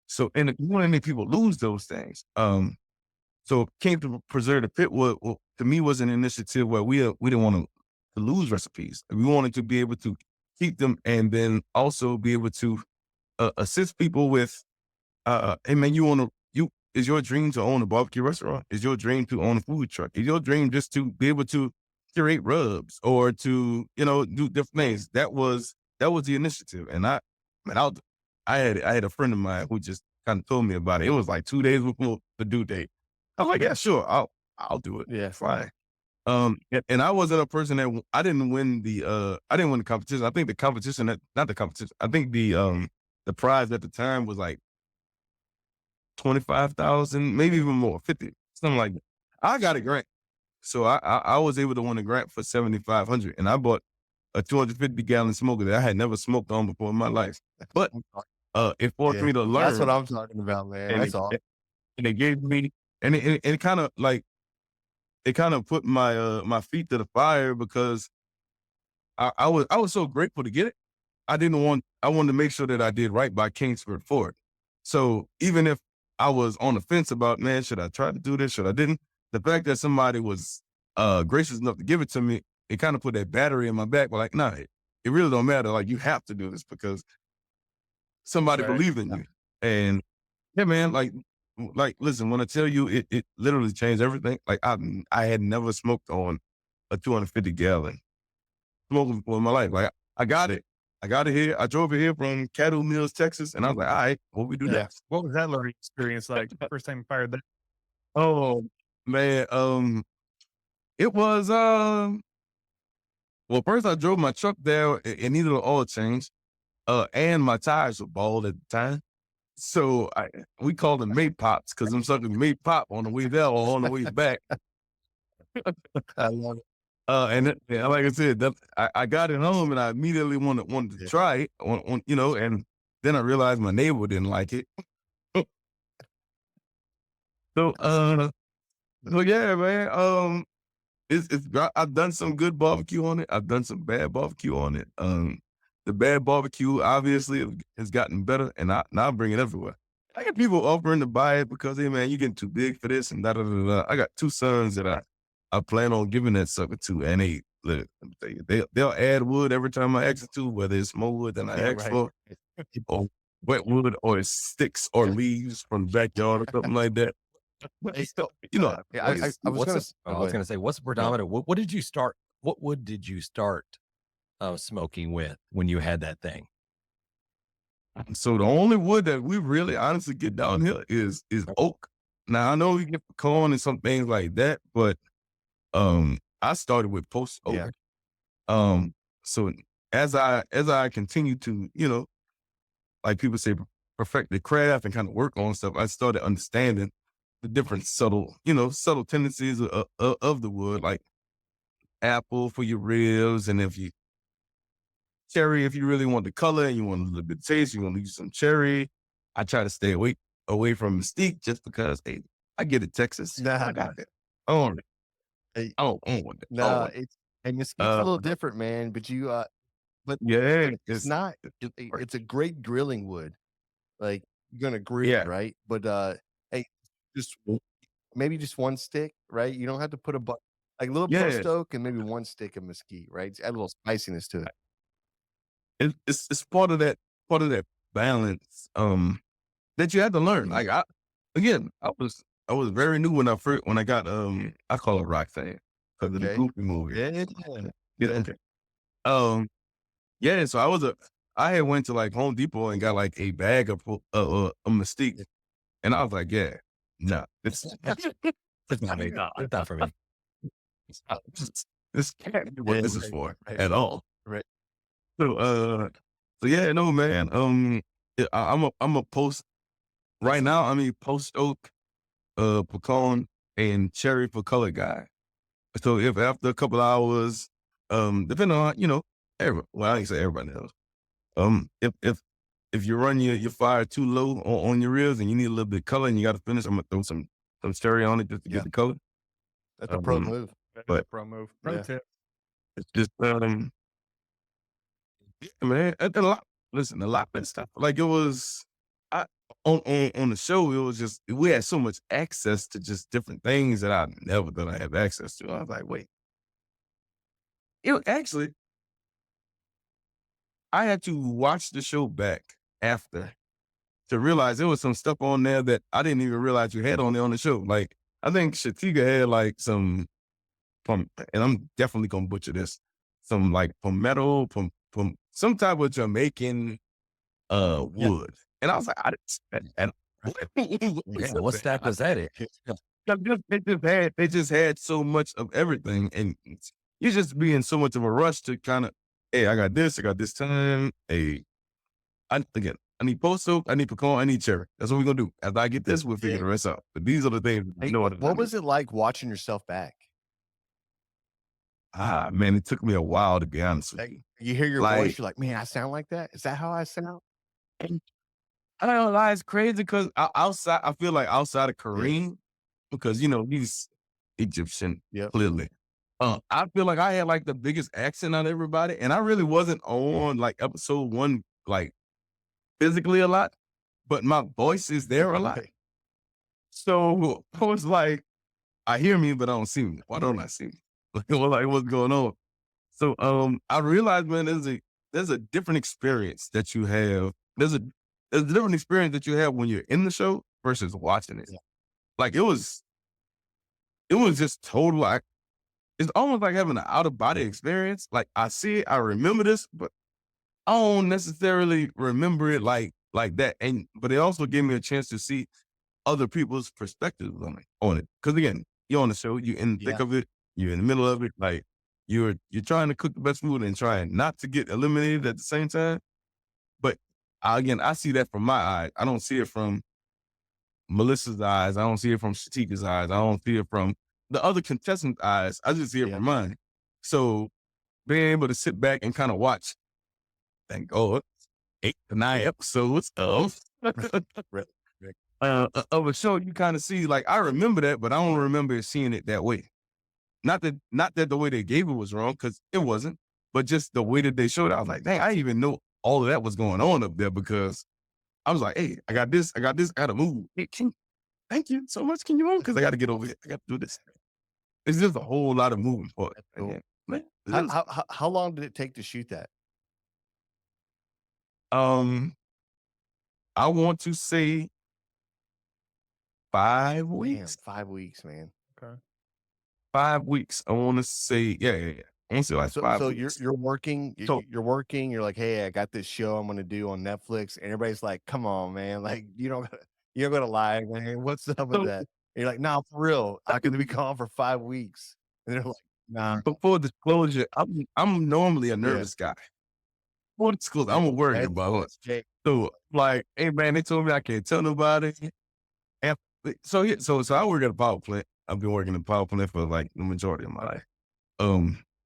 So, and you want to make people lose those things. So came to Preserve the Pit, to me, was an initiative where we didn't want to lose recipes. We wanted to be able to keep them, and then also be able to assist people with, hey man, is your dream to own a barbecue restaurant? Is your dream to own a food truck? Is your dream just to be able to curate rubs or to, do different things? That was the initiative. And I had a friend of mine who just kind of told me about it. It was like 2 days before the due date. I'm like, yeah, sure, I'll do it. Yeah. Fine. And I wasn't a person that I didn't win the competition. I think the competition, not the competition. I think the prize at the time was like 25,000, maybe even more, 50, something like that. I got a grant, so I was able to win a grant for 7,500, and I bought a 250 gallon smoker that I had never smoked on before in my life. But it forced Yeah. me to learn. That's what I'm talking about, man. And That's all. it gave me, and it kind of like, it kind of put my my feet to the fire because I was so grateful to get it. I wanted to make sure that I did right by Kingsford Ford. So even if I was on the fence about, man, should I try to do this? Should I didn't? The fact that somebody was gracious enough to give it to me, it kind of put that battery in my back. But like, nah, it really don't matter. Like, you have to do this because somebody Right. believed in you. And yeah, man, like, listen, when I tell you it literally changed everything. Like, I had never smoked on a 250 gallon smoking for my life. Like, I got it. I got it here. I drove it here from Cattle Mills, Texas, and I was like, all right, what we do Yeah. next? What was that learning experience like? First time you fired that? Oh man, it was well, first I drove my truck there. It needed an oil change, and my tires were bald at the time. So we called them mate pops because them suckers made pop on the way there or on the way back. I love it. Yeah, like I said, I got it home and I immediately wanted to Yeah. try it, you know, and then I realized my neighbor didn't like it. So, so yeah, man. I've done some good barbecue on it. I've done some bad barbecue on it. The bad barbecue obviously has gotten better, and now I bring it everywhere. I get people offering to buy it because, hey man, you're getting too big for this and da da da da. I got 2 sons that I plan on giving that sucker to, and look, let me tell you, they'll add wood every time I ask it to, whether it's more wood than I Yeah, ask right. for, or wet wood, or it's sticks or leaves from the backyard or something like that. But Hey, still, you know, Yeah, I was What's gonna. I was gonna say, what's the predominant? What did you start? What wood did you start smoking with when you had that thing? so the only wood that we really honestly get down here is oak. Now I know we get pecan and some things like that, but I started with post oak. Yeah. So as I continue to, you know, like people say, perfect the craft and kind of work on stuff, I started understanding the different subtle tendencies of the wood, like apple for your ribs, and cherry if you really want the color and you want a little bit of taste, you want to use some cherry. I try to stay away from Mesquite just because, hey, I get it, Texas. Nah, I got it. I don't want it. Hey, I don't want it. I don't nah, want it. it's and Mesquite's a little different, man. But Yeah, it's not. It's a great grilling wood. Like, you're gonna grill, yeah, right? But hey, just maybe just one stick, right? You don't have to put like a little yeah. post oak and maybe one stick of mesquite, right? Just add a little spiciness to it. It's part of that balance that you had to learn. Like I was very new when I got I call it Roxanne because of the Okay. Goofy movie. Yeah. Yeah, okay. Um yeah, so I had went to like Home Depot and got like a bag of Mystique, and I was like, yeah, nah, this It's not me. It's not for me. this can't be what this is right, for right. at all. Right. So yeah, no man. I'm a post right now. I mean, post oak, pecan, and cherry for color guy. So if after a couple hours, depending on, you know, well, I ain't say everybody else. If you run your fire too low on your ribs and you need a little bit of color and you got to finish, I'm gonna throw some cherry on it just to Yeah. get the color. That's a pro move. That is But- a pro move. Pro Yeah. tip. It's just yeah, man. And a lot. Listen, a lot of stuff. Like it was, on the show. It was just we had so much access to just different things that I never thought I had access to. I was like, wait, actually, I had to watch the show back after to realize there was some stuff on there that I didn't even realize you had on there on the show. Like I think Shatiga had like some, and I'm definitely gonna butcher this, some like palmetto, some type of Jamaican wood. And I was like, I didn't and Yeah, what stack was that in? they just had so much of everything, and you're just be in so much of a rush to kind of, hey, I got this time. Hey, I need post oak, I need pecan, I need cherry. That's what we're gonna do. After I get this, we'll figure the rest out. But these are the things. Hey, You know what was it like watching yourself back? Man, it took me a while to be honest with Like, you. you hear your Like- voice, you're like, man, I sound like that. Is that how I sound? I don't lie, it's crazy because outside, I feel like outside of Yeah. Kareem, because, you know, he's Egyptian, Yep. clearly. I feel like I had like the biggest accent out of everybody, and I really wasn't on like episode 1, like physically a lot, but my voice is there a lot. Right. So I was like, I hear me, but I don't see me. Why don't I see me? Like, what's going on? So I realized, man, there's a different experience that you have. There's a different experience that you have when you're in the show versus watching it. Yeah. Like it was just total. Like, it's almost like having an out of body experience. Like I see it, I remember this, but I don't necessarily remember it like that. But it also gave me a chance to see other people's perspectives on it. Because again, you're on the show, you're in the thick Yeah. of it, you're in the middle of it. Like you're trying to cook the best food and trying not to get eliminated at the same time. But I see that from my eyes. I don't see it from Melissa's eyes. I don't see it from Shatika's eyes. I don't see it from the other contestants' eyes. I just see it Yeah. from mine. So being able to sit back and kind of watch, thank God, 8 to 9 episodes of Right. of a show, you kind of see, like, I remember that, but I don't remember seeing it that way. Not that the way they gave it was wrong, because it wasn't, but just the way that they showed it, I was like, dang, I didn't even know all of that was going on up there, because I was like, hey, I got this, I got to move. Hey, thank you so much. Can you move? Because I got to get over here. I got to do this. It's just a whole lot of moving parts. Cool. Man, How long did it take to shoot that? I want to say 5 Damn, weeks. 5 weeks, man. Okay. 5 weeks. I want to say, yeah. I want to say like 5 So weeks. you're working. So- You're working. You're like, hey, I got this show I'm gonna do on Netflix, and everybody's like, come on, man. Like you're gonna lie, man. What's up with So- that? And you're like, nah, for real. I could be gone for 5 weeks, and they're like, nah. But full disclosure, I'm normally a nervous guy. Full disclosure, I'm a worrier about it. Jake. So like, hey man, they told me I can't tell nobody. And so I work at a power plant. I've been working at a power plant for like the majority of my life.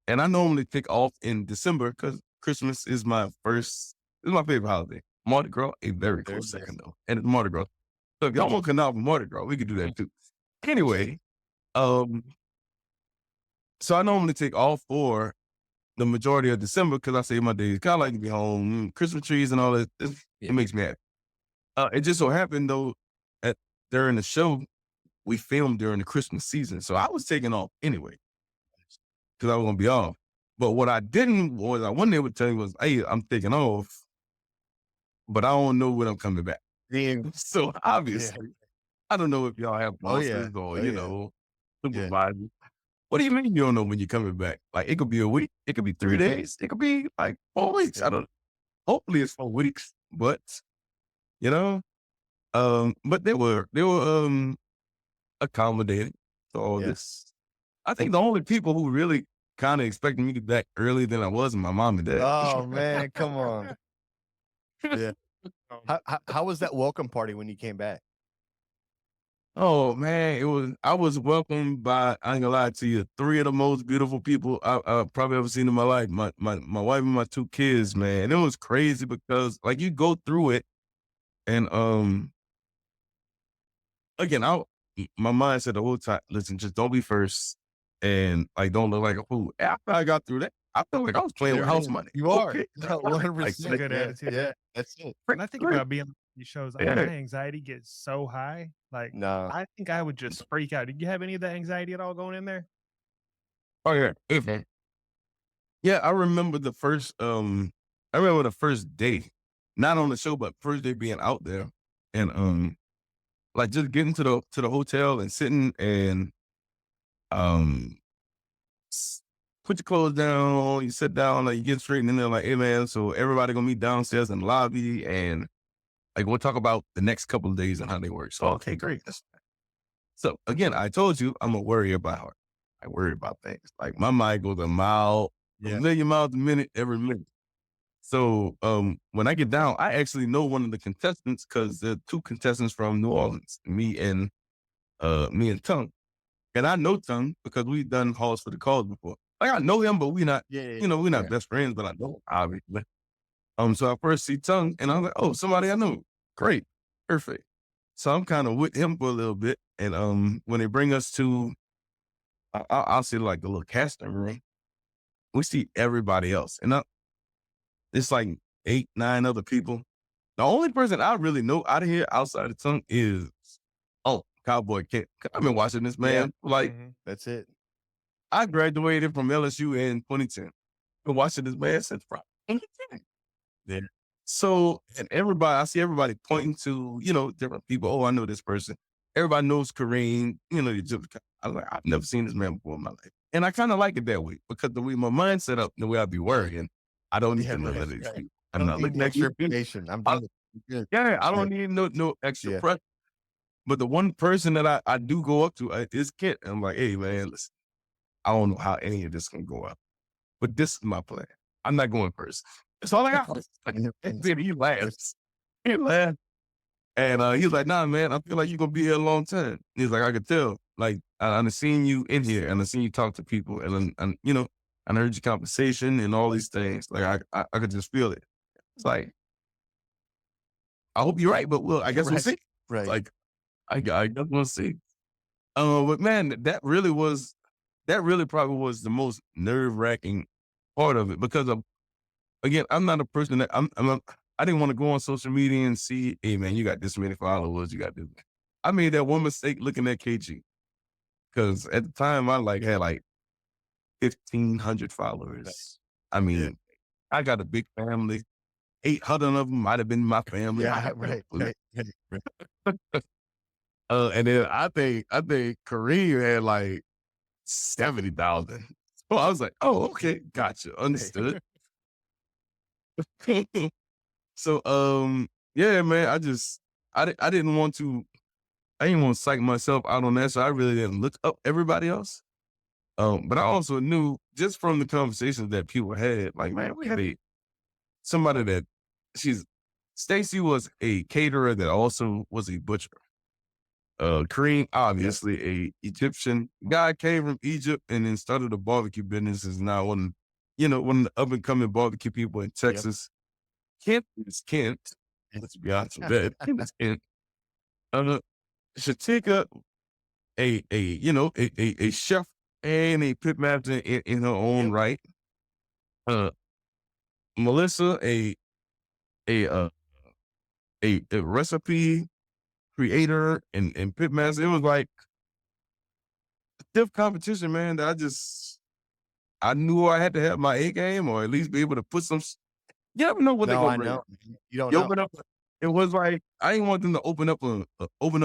And I normally take off in December because Christmas is my favorite holiday. Mardi Gras, a very close second though. And it's Mardi Gras. So if y'all want to come out for Mardi Gras, we could do that too. Anyway, so I normally take off for the majority of December because I save my days. Kind of like to be home, Christmas trees and all that. It makes me happy. It just so happened though, during the show, we filmed during the Christmas season. So I was taking off anyway because I was going to be off. But what I didn't was I wasn't able to tell you was, hey, I'm taking off, but I don't know when I'm coming back. So obviously, I don't know if y'all have bosses or, you know, supervisors. What do you mean you don't know when you're coming back? Like, it could be a week. It could be 3 days. It could be like 4 weeks. I don't know. Hopefully it's 4 weeks, but, you know, but they were accommodating to all this. I think the only people who really kind of expected me to be back earlier than I was my mom and dad. Oh man, come on. Yeah. How was that welcome party when you came back? Oh man, I was welcomed by, I ain't gonna lie to you, 3 of the most beautiful people I've probably ever seen in my life. My wife and my 2 kids, man. It was crazy because like you go through it and again, my mind said the whole time, listen, just don't be first and like don't look like a fool. After I got through that, I felt like I was playing with house money. You are. Okay. 100%. Good attitude. Yeah, that's it. When I think about being on these shows, Yeah. my anxiety gets so high. Like, No. I think I would just freak out. Did you have any of that anxiety at all going in there? Oh yeah. Yeah, I remember the first day, not on the show, but first day being out there and like just getting to the hotel and sitting and put your clothes down, you sit down, like you get straight in there like, hey man, so everybody gonna meet downstairs in the lobby and like we'll talk about the next couple of days and how they work. So okay, great. So again, I told you I'm a worrier by heart. I worry about things. Like my mind goes a million miles a minute every minute. So when I get down, I actually know one of the contestants because there are 2 contestants from New Orleans, me and Tung. And I know Tung because we've done Halls for the Cause before. Like I know him, but we're not, we're not best friends, but I know him, obviously. So I first see Tung and I was like, oh, somebody I know. great, perfect. So I'm kind of with him for a little bit, and when they bring us to, I'll see like the little casting room. We see everybody else, and it's like 8, 9 other people. The only person I really know out of here outside of tongue is Cowboy Kent. I've been watching this man like That's it. I graduated from LSU in 2010. Been watching this man since probably 2010. Yeah. So, and I see everybody pointing to, different people. Oh, I know this person. Everybody knows Kareem. I was like, I've never seen this man before in my life. And I kind of like it that way because the way my mind's set up, the way I be worrying, I don't need to know none of these people. I'm not looking extra information. I'm done. Good. Yeah, I don't need no extra pressure. But the one person that I do go up to is Kent. I'm like, hey, man, listen, I don't know how any of this can go up, but this is my plan. I'm not going first. That's all I got. And then he laughs. He laughed. And he was like, nah, man, I feel like you're going to be here a long time. He's like, I could tell. Like, I've seen you in here and I've seen you talk to people. And I heard your conversation and all these things. Like, I could just feel it. It's like, I hope you're right, but I guess we'll see. Right. Like, I guess we'll see. But man, that really probably was the most nerve-wracking part of it because again, I'm not a person that I didn't want to go on social media and see, hey man, you got this many followers, you got this. I made that one mistake looking at KG because at the time I had 1,500 followers. I mean, I got a big family. 800 of them might have been my family. Yeah, right. And then I think Kareem had like 70,000. So I was like, oh, okay, gotcha, understood. So yeah, man, I didn't want to psych myself out on that, so I really didn't look up everybody else. But I also knew just from the conversations that people had, like, man, we had somebody that Stacy was a caterer that also was a butcher. Kareem, obviously a Egyptian guy, came from Egypt and then started a barbecue business, is now one of the up and coming barbecue people in Texas. Kent is Kent. Let's be honest with that. Kent is Kent. Shatika, a chef and a pitmaster in her own right. Melissa, a recipe creator and pitmaster. It was like stiff competition, man. That I knew I had to have my A game or at least be able to put some. You never know what they're gonna bring. Know. You don't know. Open up. It was like I didn't want them to open up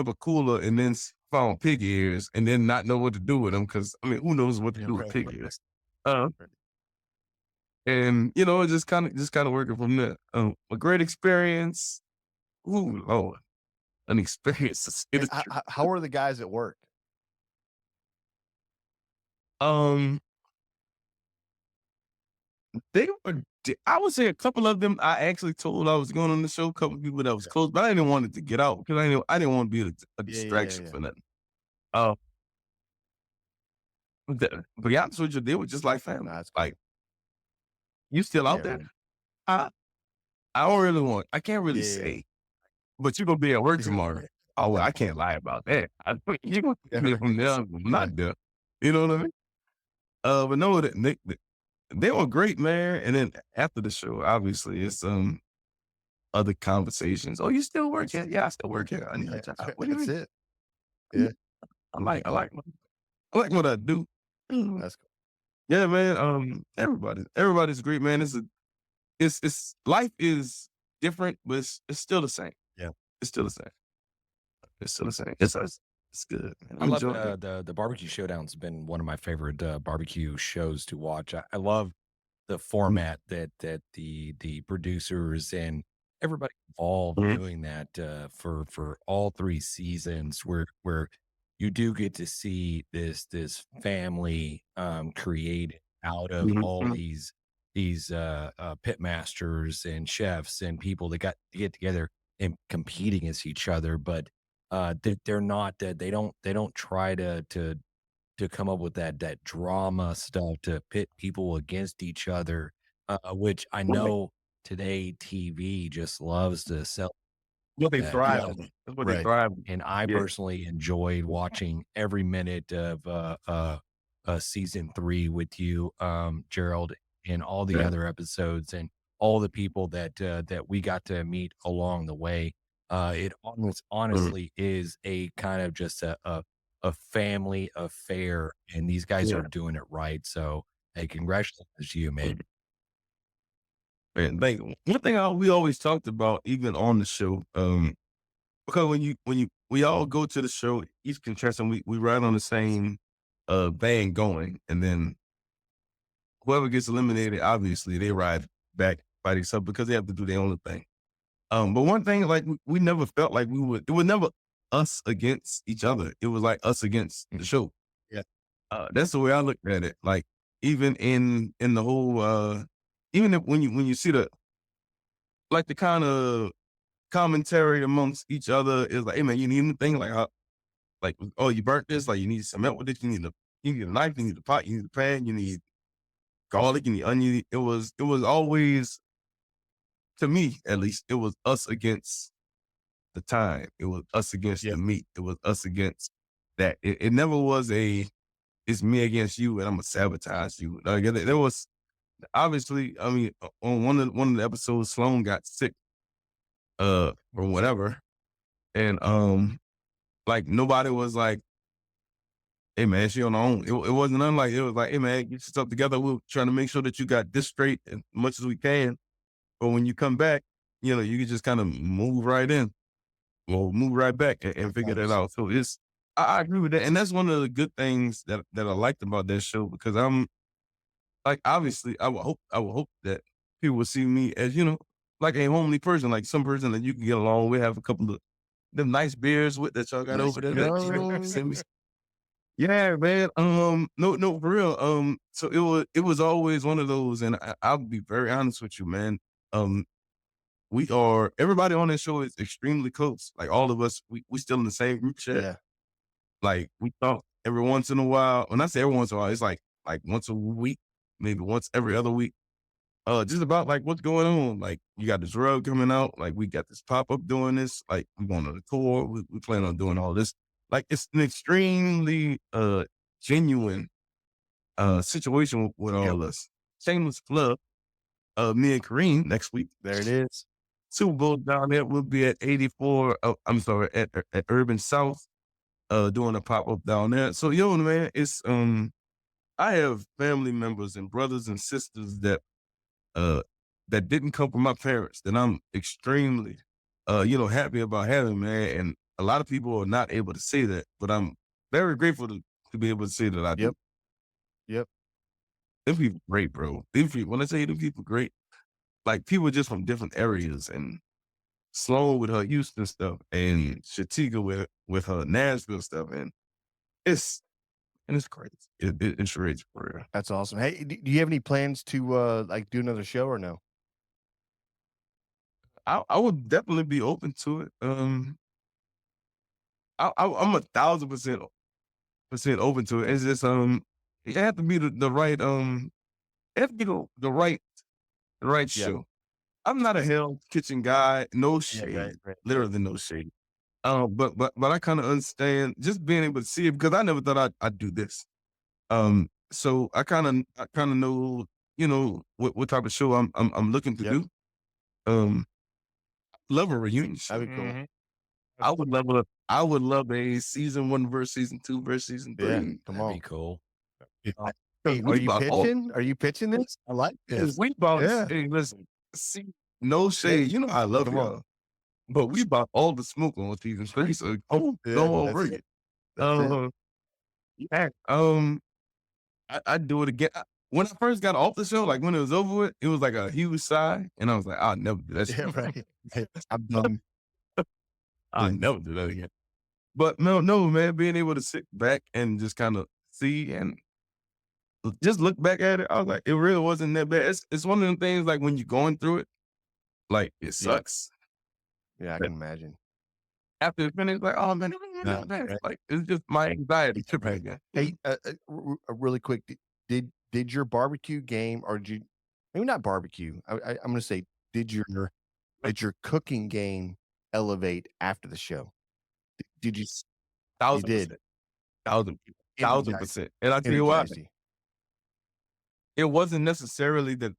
a cooler and then found pig ears and then not know what to do with them because who knows what to do with pig ears. And just kind of working from there. A great experience. Ooh, Lord, an experience. How were the guys at work? They were. I would say a couple of them I actually told I was going on the show. A couple of people that was close, but I didn't want it to get out because I didn't want to be a distraction for nothing. But be honest with you, they were just like family. Like, you still out there? I don't really want. I can't really say, but you're gonna be at work tomorrow. Oh, well, I can't lie about that. You're gonna be from there. I'm not there. You know what I mean? But no, they were great, man. And then after the show, obviously, it's other conversations. Oh, you still work here? Yeah, I still work here. I need a job. What do you mean? That's it. Yeah, I like what I do. that's cool. Yeah, man. Everybody's great, man. It's life is different, but it's still the same. Yeah, it's still the same. It's still the same. It's good. Man. I love the barbecue showdown's been one of my favorite barbecue shows to watch. I love the format that the producers and everybody involved doing that for all 3 seasons, where you do get to see this family created out of all these pit masters and chefs and people that got to get together and compete against each other, but they're not that they don't try to come up with that drama stuff to pit people against each other, which I know today TV just loves to sell what they that, thrive on. That's what they Right. thrive on. and I Yeah. personally enjoyed watching every minute of season 3 with you, Gerald, and all the Yeah. other episodes, and all the people that we got to meet along the way. It honestly is a kind of just a family affair, and these guys Yeah. are doing it right. So, hey, congratulations to you, man. Man, like one thing we always talked about, even on the show, because we all go to the show, each contestant, we ride on the same van going, and then whoever gets eliminated, obviously they ride back by themselves because they have to do their own thing. But one thing, like we never felt like it was never us against each other. It was like us against the show. Yeah. That's the way I looked at it. Like even in the whole, even if when you see the kind of commentary amongst each other is like, hey man, you need anything like, oh, you burnt this, like you need some milk with it, you need a knife, you need a pot, you need a pan, you need garlic, you need onion. It was always, to me at least, it was us against the time. It was us against the meat. It was us against that. It never was it's me against you and I'm gonna sabotage you. Like, there was obviously, I mean, on one of the episodes, Sloan got sick, or whatever, and like nobody was like, hey man, she on her own. It wasn't unlike, it was like, hey man, get your stuff together. We're trying to make sure that you got this straight as much as we can. But when you come back, you can just kind of move right in. Well, move right back and figure that out. So I agree with that. And that's one of the good things that I liked about that show, because I'm like, obviously I would hope that people would see me as, like a homely person, like some person that you can get along with, have a couple of them nice beers with that y'all got Let's over there. go. Send me. Yeah, man. No, for real. So it was always one of those, and I'll be very honest with you, man. Everybody on this show is extremely close. Like all of us, we still in the same group chat. Yeah. Like we talk every once in a while. When I say every once in a while, it's like once a week, maybe once every other week. Just about like what's going on. Like you got this drug coming out. Like we got this pop up doing this. Like we going on the tour. We plan on doing all this. Like it's an extremely genuine situation with all us. Shameless plug. Me and Kareem next week. There it is. Super Bowl down there. We'll be at 84. I'm sorry, at Urban South, doing a pop up down there. So man, it's I have family members and brothers and sisters that didn't come from my parents that I'm extremely happy about having, man. And a lot of people are not able to say that, but I'm very grateful to be able to say that I do. Yep. Them people great, bro. When I say them people great, like people just from different areas, and Sloan with her Houston stuff, and Shatika with her Nashville stuff, and it's crazy. It's crazy for real. That's awesome. Hey, do you have any plans to like do another show or no? I would definitely be open to it. I'm 1,000% open to it. It's just it had to be the right it had to be the right Yeah. show. I'm not a Hell's Kitchen guy. No shade, right. literally no shade. But I kind of understand just being able to see it, because I never thought I'd do this. So I kind of know, what type of show I'm looking to do. Love a reunion show. That'd be cool. Mhm. I would love a season 1 versus season 2 versus season 3. Yeah. Come That'd on. be cool. Hey, We are you about all- pitching? Are you pitching this? I like this. We about, Yeah. hey, listen, see, no shade. I love Come y'all. on. But we bought all the smoke on season 3, so go on, that's bring it. it. That's it. Yeah. I'd do it again. When I first got off the show, like when it was over with, it was like a huge sigh, and I was like, I'll never do that shit. Yeah, right. Hey, I'm done. I'll never do that again. But no, man, being able to sit back and just kind of see and just look back at it, I was like, it really wasn't that bad. It's one of them things, like when you're going through it, like it sucks. Yeah, I can imagine. After it's finished, like, oh man, it wasn't that bad. Like it's just my anxiety tripping again. Hey, really quick, did your barbecue game, or did you, maybe not barbecue? I'm going to say, did your cooking game elevate after the show? Did you? You did. 1,000%. 1,000%. And I tell you why, Energized you. it wasn't necessarily that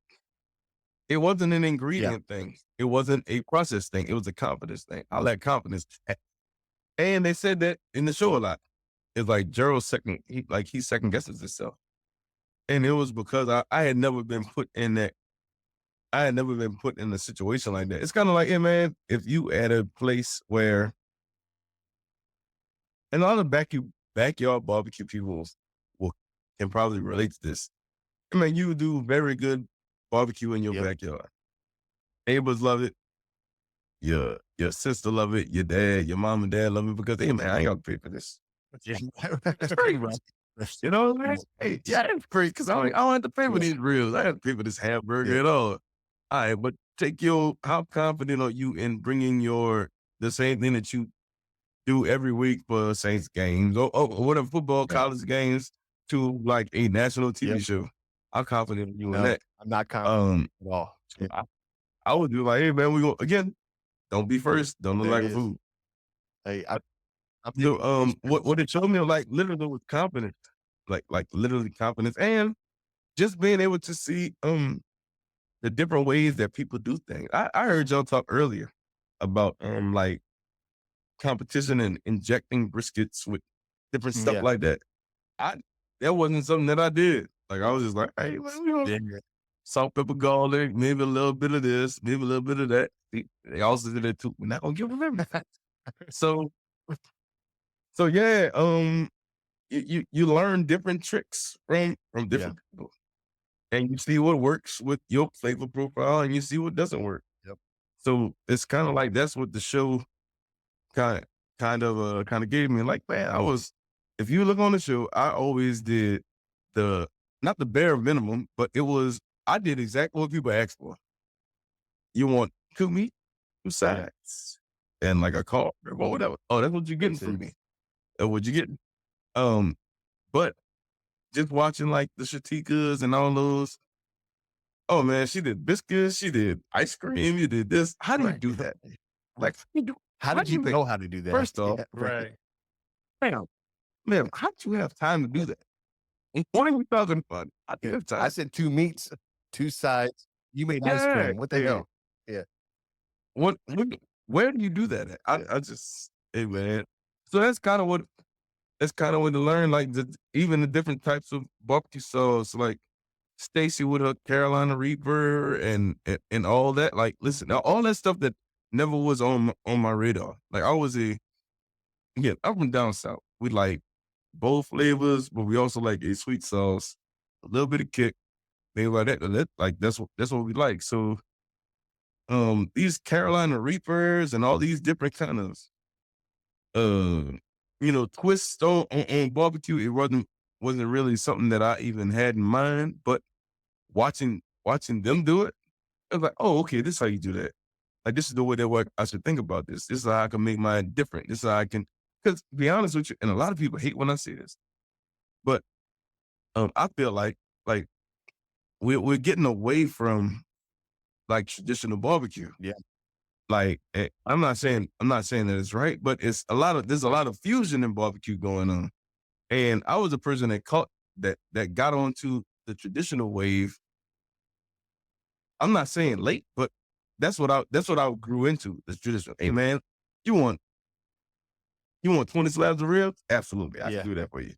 it wasn't an ingredient thing. It wasn't a process thing. It was a confidence thing. I lack confidence. And they said that in the show a lot. It's like Gerald he second guesses himself. And it was because I had never been put in that. I had never been put in a situation like that. It's kind of like, hey man, if you at a place where, and a lot of backyard barbecue people can probably relate to this. I mean, you do very good barbecue in your backyard. Neighbors love it. Your sister love it. Your dad, your mom and dad love it because, hey man, I ain't got to pay for this. That's pretty rough. You know what I mean? Hey, yeah, it's free because I don't have to pay for these reels. I have to pay for this hamburger at all. All right, but how confident are you in bringing the same thing that you do every week for Saints games or whatever football, college games to like a national TV show? How confident are you in that? I'm not confident at all. I would do like, hey man, we go again. Don't be first. Don't look like a fool. Hey, what it showed me like literally with confidence, like literally confidence, and just being able to see the different ways that people do things. I heard y'all talk earlier about like competition and injecting briskets with different stuff like that. That wasn't something that I did. Like I was just like, hey, salt, pepper, garlic, maybe a little bit of this, maybe a little bit of that. They also did it too. We're not gonna give them everything. So yeah, you learn different tricks from different people, and you see what works with your flavor profile, and you see what doesn't work. So it's kind of like that's what the show kind of gave me. Like, man, if you look on the show, I always did not the bare minimum, but I did exactly what people asked for. You want cooked meat, 2 sides, and like a carb or whatever. Oh, that's what you're getting from me. That's what you're getting. But just watching like the Shatikas and all those. Oh man, she did biscuits, she did ice cream, you did this. How do you do that? Like, how did you know how to do that? First off, man, how did you have time to do that? What are we talking about? I do have time. I said 2 meats, 2 sides. You made ice cream. What the hell? Yeah. Where do you do that at? I just, hey man. So that's kind of what to learn, like even the different types of barbecue sauce, like Stacy with her Carolina Reaper and all that. Like, listen, all that stuff that never was on my radar. Like I was I'm from down south. We like both flavors, but we also like a sweet sauce, a little bit of kick, things like that. Like that's what we like. So these Carolina Reapers and all these different kind of twists on barbecue, it wasn't really something that I even had in mind, but watching them do it, I was like, oh, okay, this is how you do that. Like, this is the way that work. I should think about this. This is how I can make mine different. This is how I can, because to be honest with you, and a lot of people hate when I say this, but I feel like we're getting away from like traditional barbecue. Yeah. Like, I'm not saying that it's right, but there's a lot of fusion in barbecue going on. And I was a person that got onto the traditional wave. I'm not saying late, but that's what I grew into, the traditional. Hey man, you want 20 slabs of ribs? Absolutely, I can do that for you.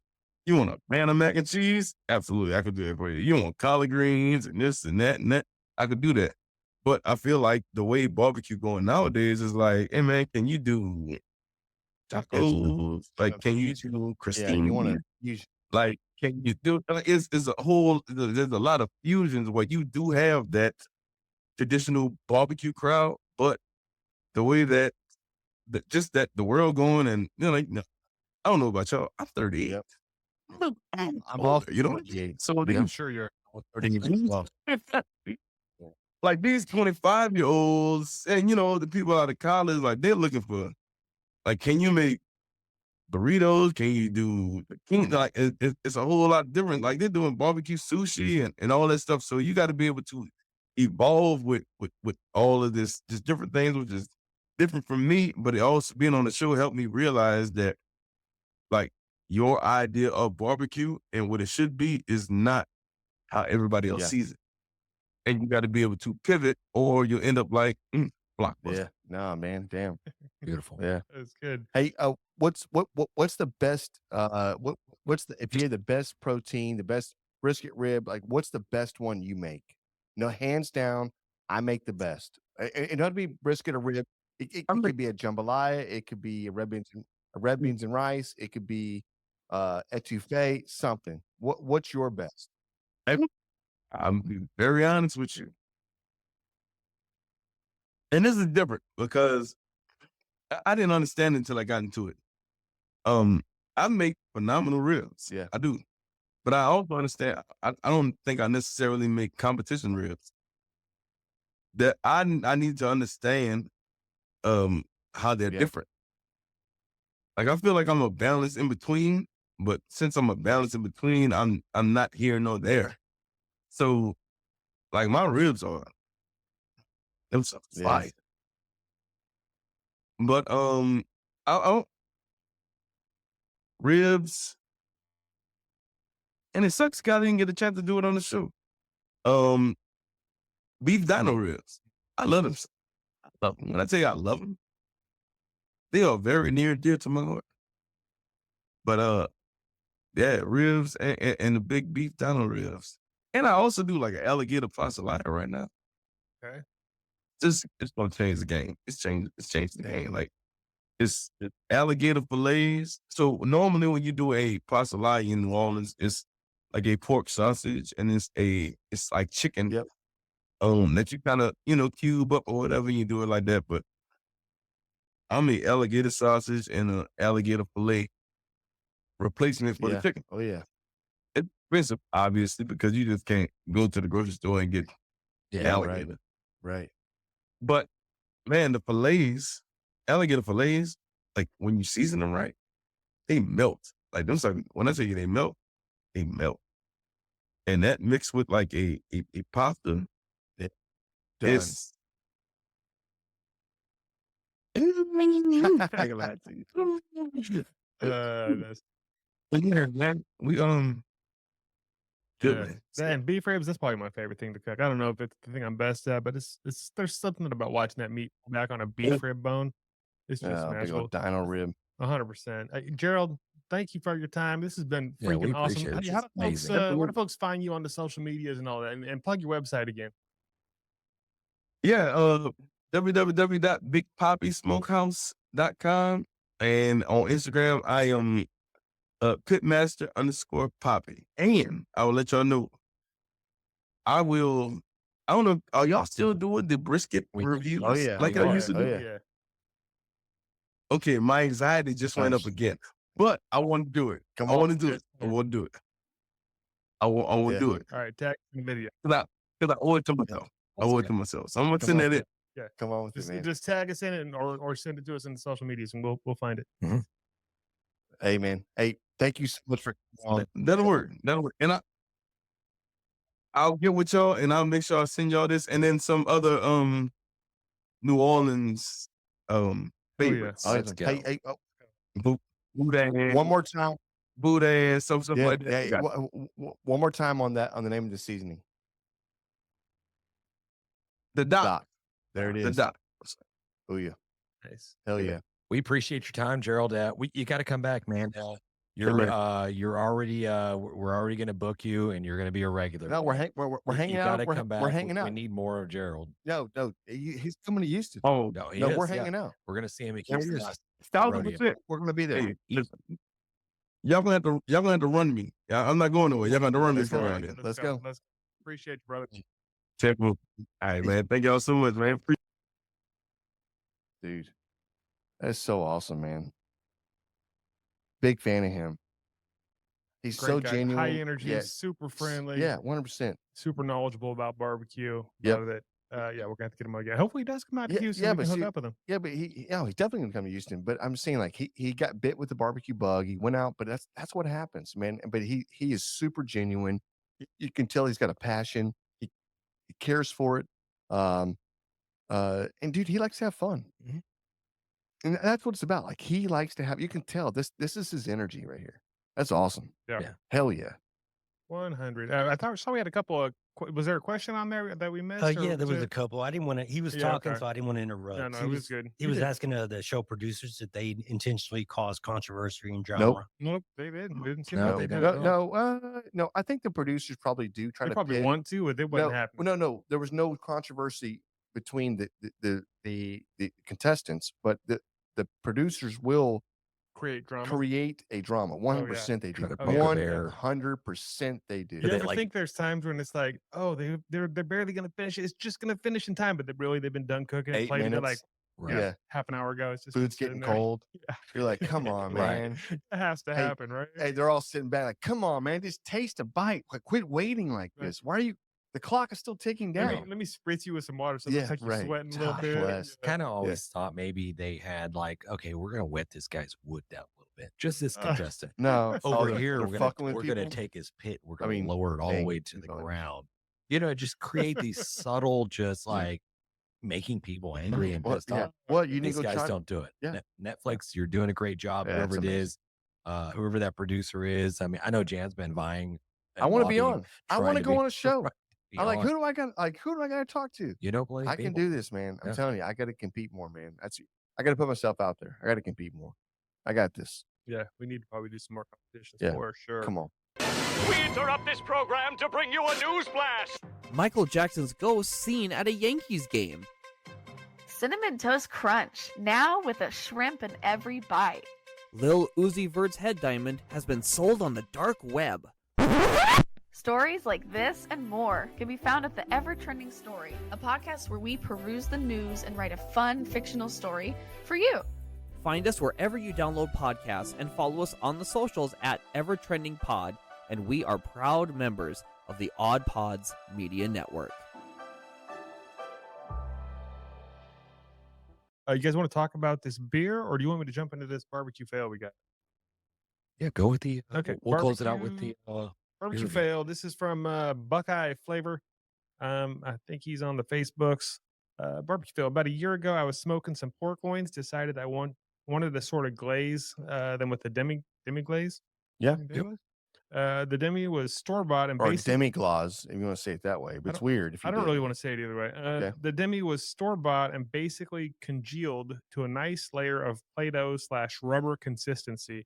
You want a pan of mac and cheese? Absolutely, I could do that for you. You want collard greens and this and that and that? I could do that. But I feel like the way barbecue going nowadays is like, hey man, can you do tacos? Like, can you do Christine? Yeah, you want to use. Like, can you do? Like, there's a lot of fusions where you do have that traditional barbecue crowd, but the way that the world going, and I don't know about y'all. I'm 38. Yep. I'm older, you know. So I'm sure you're 30 as well. Like these 25-year-olds and the people out of college, like they're looking for, like, can you make burritos? Can you do like it's a whole lot different. Like they're doing barbecue sushi and all that stuff. So you got to be able to evolve with all of this, just different things, which is different from me, but it also being on the show helped me realize that like your idea of barbecue and what it should be is not how everybody else Yeah. sees it. And you got to be able to pivot or you'll end up like Blockbuster. Yeah. No, man. Damn. Beautiful. Yeah. That's good. Hey, what's the best what's the if you had the best protein, the best brisket rib, like what's the best one you make? No, hands down, I make the best. It doesn't be brisket or rib. It I'm could be a jambalaya, it could be a red beans and rice, it could be etouffee, something. What's your best? I'm be very honest with you. And this is different because I didn't understand it until I got into it. I make phenomenal ribs. Yeah. I do. But I also understand I don't think I necessarily make competition ribs. That I need to understand how they're Yeah. different. Like I feel like I'm a balance in between, but since I'm a balance in between, I'm not here nor there. So like my ribs are them stuff Yes. fire. But I ribs, and it sucks 'cause I didn't get a chance to do it on the show. Beef dino ribs. I love them. I love them. When I tell you I love them, they are very near and dear to my heart. But yeah, ribs and the big beef dino ribs. And I also do like an alligator pastelada right now. Okay. It's gonna change the game. It's changed the game. Like it's alligator fillets. So normally when you do a pastelada in New Orleans, it's like a pork sausage and it's like chicken. Yep. That you kind of, cube up or whatever, you do it like that. But I'm a alligator sausage and an alligator fillet replacement for the Yeah. chicken. Oh yeah. It's expensive, obviously, because you just can't go to the grocery store and get Yeah, alligator. Right. But man, the fillets, alligator fillets, like when you season them right, they melt. Like them stuff, when I tell you they melt, they melt. And that mixed with like a pasta, Done. it's I ain't gonna lie to you. That's yeah, man. We good yeah. man. And beef ribs, that's probably my favorite thing to cook. I don't know if it's the thing I'm best at, but it's there's something about watching that meat back on a beef rib bone. It's just Big magical. old dino rib. 100%. Gerald, thank you for your time. This has been Yeah, we freaking awesome. appreciate it. How do folks, Amazing. where do folks find you on the social medias and all that? And plug your website again. Yeah, www.bigpoppysmokehouse.com. And on Instagram, I am pitmaster_poppy. And I will let y'all know, I don't know, are y'all still doing the brisket reviews? Oh, yeah. Like We I are. used to Oh, do? yeah. Okay, my anxiety just went up again. But I want to do it. Come I on. want to do it. I Yeah. want to do it. I want Yeah. to do it. All right, tag in the video. Because I owe it to myself. I owe it to myself. So I'm going to Come send on. that in. Yeah. Come on with it, man. Just tag us in it or send it to us in the social medias and we'll find it. Hey, man. Hey, thank you so much for coming on. That'll work. That'll work. And I'll get with y'all and I'll make sure I send y'all this and then some other New Orleans favorites. Oh, Let's go. Hey, Boudin, one more time. Boudin, some stuff Yeah, like that. yeah, one more time on the name of the seasoning. The Doc. Doc. There it The is. Doc. Oh yeah. Nice. Hell yeah. We appreciate your time, Gerald. You got to come back, man. You're already we're already going to book you, and you're going to be a regular. No, we're hanging You out. gotta come back. We're hanging We out. need more of Gerald. No, he's coming to Houston. Oh, No, he No, is, we're yeah. hanging out. We're going to see him at There he Houston. is. 1,000%. We're gonna be there. Hey, listen. Y'all gonna have to run me. I'm not going nowhere. Y'all gonna have to run me Let's from go. around here. Let's go. Appreciate you, brother. All right, man. Thank y'all so much, man. Dude, that's so awesome, man. Big fan of him. He's Great so guy. genuine. High energy, Yeah. super friendly. Yeah, 100%. Super knowledgeable about barbecue. Yep. Love it. Yeah, we're gonna have to get him again. Hopefully he does come out to Yeah, Houston. yeah, We but can hook see- up with him. Yeah, but he's definitely gonna come to Houston. But I'm saying like he got bit with the barbecue bug. He went out, but that's what happens, man. But he is super genuine. You can tell he's got a passion. He cares for it. And dude, he likes to have fun. And that's what it's about. Like, he likes to have, you can tell this is his energy right here. That's awesome. Yeah. Yeah. Hell yeah. 100. I saw we had a couple of. Was there a question on there that we missed? Yeah, or there was it- a couple. I didn't want to. He was Yeah, talking, okay. so I didn't want to interrupt. No, he it was good. He You was did. asking the show producers that they intentionally cause controversy and Nope. drama. Nope, they didn't. Didn't seem No, like they they did. don't. No. I think the producers probably do try They to probably pin. want to, but it wasn't No, happening. no. There was no controversy between the contestants, but the producers will Create drama. create a drama. 100% they Try do. to poke a bear. 100% they do. You they ever like- think there's times when it's like, oh, they're barely gonna finish it. It's just gonna finish in time, but they've been done cooking. 8 Played it like minutes. Right. Yeah. half an hour ago. It's just been Food's sitting getting there. cold. Yeah. You're like, come on, Right. man. It has to Hey, happen, right? Hey, they're all sitting back like, come on, man. Just taste a bite. Like, quit waiting like Right. this. Why are you? The clock is still ticking down. Let me spritz you with some water so it Yeah, looks like you're right. sweating a little God bit. bless. Yeah. Kind of always thought maybe they had like, okay, we're gonna wet this guy's wood down a little bit. Just this contestant. No, Over they're- here, they're we're fucking with gonna people. take his pit. We're I gonna mean, lower it all the dang, way to keep the going. ground. Just create these subtle, just like making people angry and pissed off. What you need These to go guys try? don't do it. Yeah. Netflix, you're doing a great job. Yeah, Whoever it's it amazing. is, whoever that producer is. I mean, I know Jan's been vying. I want to be on. I want to go on a show. Right, be I'm like, on. who do I got? Like, who do I got to talk to? You don't believe I can people. do this, man. I'm Yeah. telling you, I got to compete more, man. I got to put myself out there. I got to compete more. I got this. Yeah, we need to probably do some more competitions Yeah. for sure. Come on. We interrupt this program to bring you a news flash. Michael Jackson's ghost seen at a Yankees game. Cinnamon Toast Crunch, now with a shrimp in every bite. Lil Uzi Vert's head diamond has been sold on the dark web. Stories like this and more can be found at the Ever Trending Story, a podcast where we peruse the news and write a fun fictional story for you. Find us wherever you download podcasts and follow us on the socials at EverTrendingPod, and we are proud members of the Oddpods Media Network. You guys want to talk about this beer, or do you want me to jump into this barbecue fail we got? Yeah, go with the. Okay, we'll close it out with the. Barbecue beer. fail. This is from Buckeye Flavor. I think he's on the Facebooks. Barbecue fail. About a year ago, I was smoking some pork loins. Decided I wanted to sort of glaze them with the demi glaze. Yeah. The demi was store bought and Or basic. demi-glaze, if you want to say it that way. But it's weird if you I don't did. really want to say it either way. Okay. The demi was store bought and basically congealed to a nice layer of Play-Doh / rubber consistency.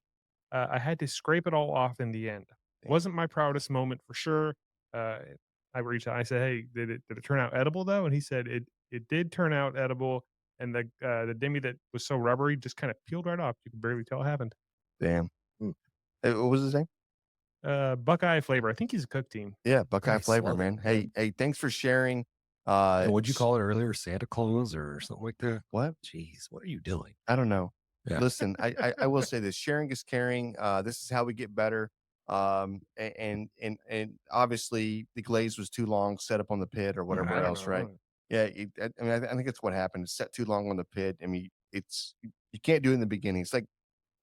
I had to scrape it all off in the end. Damn. Wasn't my proudest moment for sure. I reached out. I said, "Hey, did it turn out edible though?" And he said it did turn out edible. And the demi that was so rubbery just kind of peeled right off. You could barely tell it happened. Damn. Hey, what was his name? Buckeye Flavor. I think he's a cook team. Yeah, Buckeye Nice, Flavor, love it. man. Hey, thanks for sharing. And what'd you call it earlier? Santa Claus or something like that? What? Jeez, what are you doing? I don't know. Yeah. Listen, I will say this: sharing is caring. This is how we get better. And obviously the glaze was too long, set up on the pit or whatever I don't else, know. right? Yeah, I think it's what happened. It's set too long on the pit. I mean, you can't do it in the beginning. It's like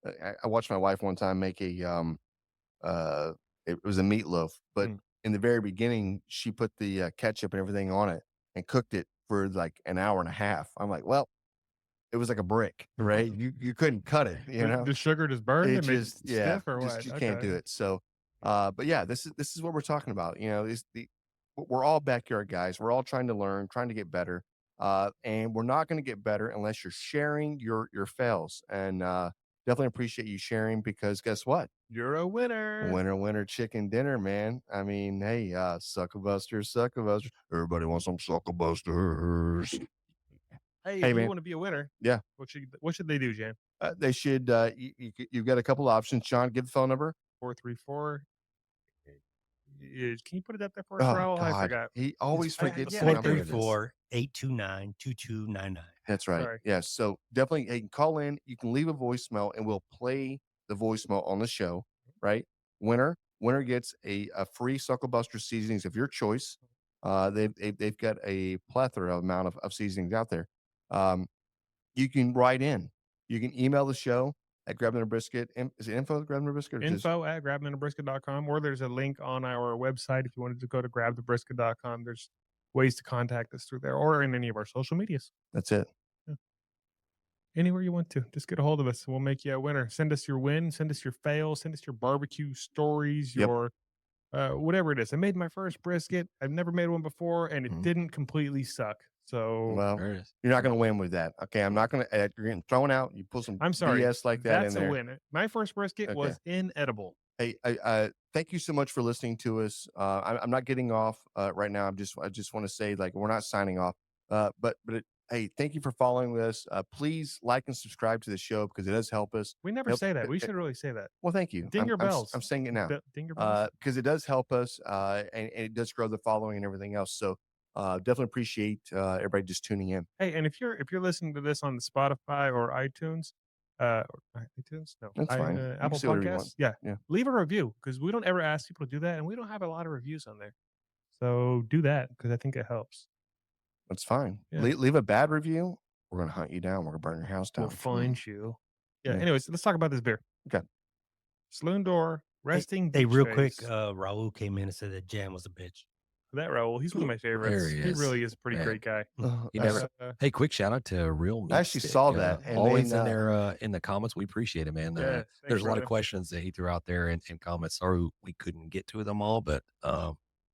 I watched my wife one time make it was a meatloaf, but in the very beginning she put the ketchup and everything on it and cooked it for like an hour and a half. I'm like, well, it was like a brick, right? You couldn't cut it, you know. The sugar just burned. It It made just yeah, stiff or just, what? you can't do Okay. it. So, but yeah, this is what we're talking about. You know, we're all backyard guys. We're all trying to learn, trying to get better. And we're not going to get better unless you're sharing your fails. And definitely appreciate you sharing because guess what? You're a winner. Winner, chicken dinner, man. I mean, hey, suckabusters. Everybody wants some suckabusters. Hey, Hey, if man. you want to be a winner, Yeah. What should they do, Jan? They should. You've got a couple options. John, give the phone number. 434. Can you put it up there for us, Oh Raul? I God, forgot. he always I- forgets yeah, the I number. think it is. 434-829-2299. That's right. Sorry. Yeah. So definitely, hey, call in. You can leave a voicemail, and we'll play the voicemail on the show. Right. Winner gets a free Sucklebuster seasonings of your choice. They've got a plethora amount of seasonings out there. You can write in. You can email the show at Grab Dinner Brisket. Is it info at Grab Dinner Brisket? Or just- Info at grabdinnerbrisket.com, or there's a link on our website if you wanted to go to grabthebrisket.com. There's ways to contact us through there or in any of our social medias. That's it. Anywhere you want to. Just get a hold of us. We'll make you a winner. Send us your win. Send us your fail. Send us your barbecue stories, Yep. your whatever it is. I made my first brisket. I've never made one before, and it Mhm. didn't completely suck. So Well, There it is. you're not going to win with that. Okay, I'm not going to. You're getting thrown out. You pull some I'm sorry. BS like that That's in a there. win. My first brisket Okay. was inedible. Hey, thank you so much for listening to us. I'm not getting off right now. I just want to say, like, we're not signing off. Hey, thank you for following us. Please like and subscribe to the show because it does help us. We never Help- say that. We it- should really say that. Well, thank you. Ding your bells. I'm saying it now. Ding your bells. Because it does help us, and it does grow the following and everything else. So, definitely appreciate everybody just tuning in. Hey, and if you're listening to this on the Spotify or iTunes, iTunes, no, That's fine. You can Apple say whatever you Podcasts, want. yeah, Yeah. leave a review because we don't ever ask people to do that, and we don't have a lot of reviews on there. So do that because I think it helps. That's fine. Yeah. Leave a bad review. We're gonna hunt you down. We're gonna burn your house down. We'll find you. Yeah. Yeah. Anyways, let's talk about this beer. Okay. Saloon Door Resting. Hey, Beach real quick, Face. Raul came in and said that Jam was a bitch. That Raul, he's one of my favorites. he He is. really is a pretty Man. great guy. You never. Hey, quick shout out to Real Meat I actually Stick. saw that, and always then, in there in the comments. We appreciate it, man. Yeah, thanks, there's a lot brother. of questions that he threw out there in comments. Sorry we couldn't get to them all, but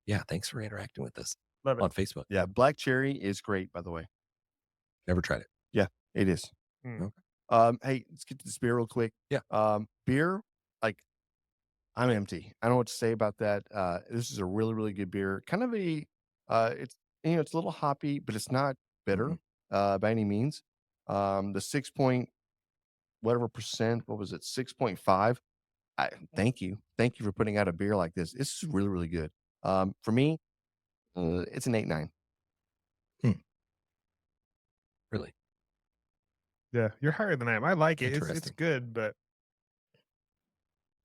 yeah, thanks for interacting with us Love it. on Facebook. Yeah, Black Cherry is great, by the way. Never tried it. It is. Mm. Okay. Hey, let's get to this beer real quick. Yeah. Beer, like, I'm empty. I don't know what to say about that. This is a really, really good beer. Kind of a, it's it's a little hoppy, but it's not bitter by any means. The 6 point whatever percent, what was it, 6.5? Thank you for putting out a beer like this. This is really, really good. For me, it's an 8.9. Really. Yeah, you're higher than I am. I like it. It's Interesting. good, but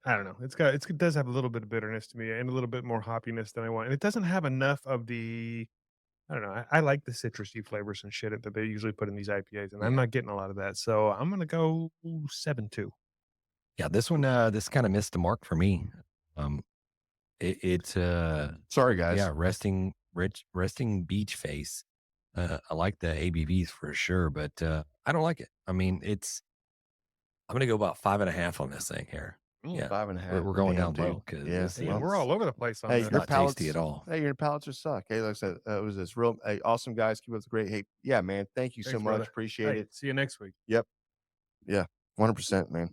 I don't know. It does have a little bit of bitterness to me and a little bit more hoppiness than I want. And it doesn't have enough of the I don't know. I like the citrusy flavors and shit that they usually put in these IPAs, and I'm not getting a lot of that. So I'm gonna go 7.2. Yeah, this one this kind of missed the mark for me. It's Sorry, guys. yeah, resting beach face. I like the ABVs for sure, but I don't like it. I mean, I'm gonna go about 5.5 on this thing here. Yeah, 5.5. we're going Damn, down dude. low because Yes. Yeah, well, we're all over the place on hey, this. your not palates tasty at all. Hey, your palates are suck. Hey, like I said, it was this real awesome, guys. Keep up the great. Hey, yeah, man. Thank you so Thanks, much. brother. Appreciate Hey, it. see you next week. 100%, man.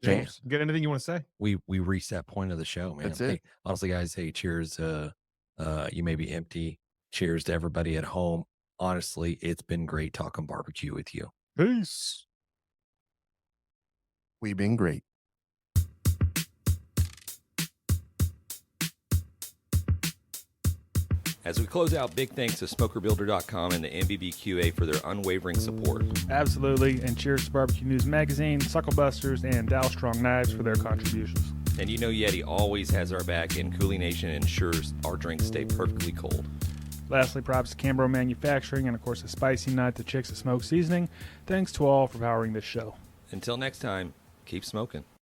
James, James. get anything you want to say? We reached that point of the show, man. That's it. Hey, honestly, guys, hey, cheers. You may be empty. Cheers to everybody at home. Honestly, it's been great talking barbecue with you. Peace. We've been great. As we close out, big thanks to SmokerBuilder.com and the MBBQA for their unwavering support. Absolutely. And cheers to Barbecue News Magazine, SUCKLEBUSTERS, and Dow Strong Knives for their contributions. And you know Yeti always has our back, and Coolie Nation ensures our drinks stay perfectly cold. Lastly, props to Cambro Manufacturing and, of course, the Spicy Nut, the Chicks of Smoke Seasoning. Thanks to all for powering this show. Until next time, keep smoking.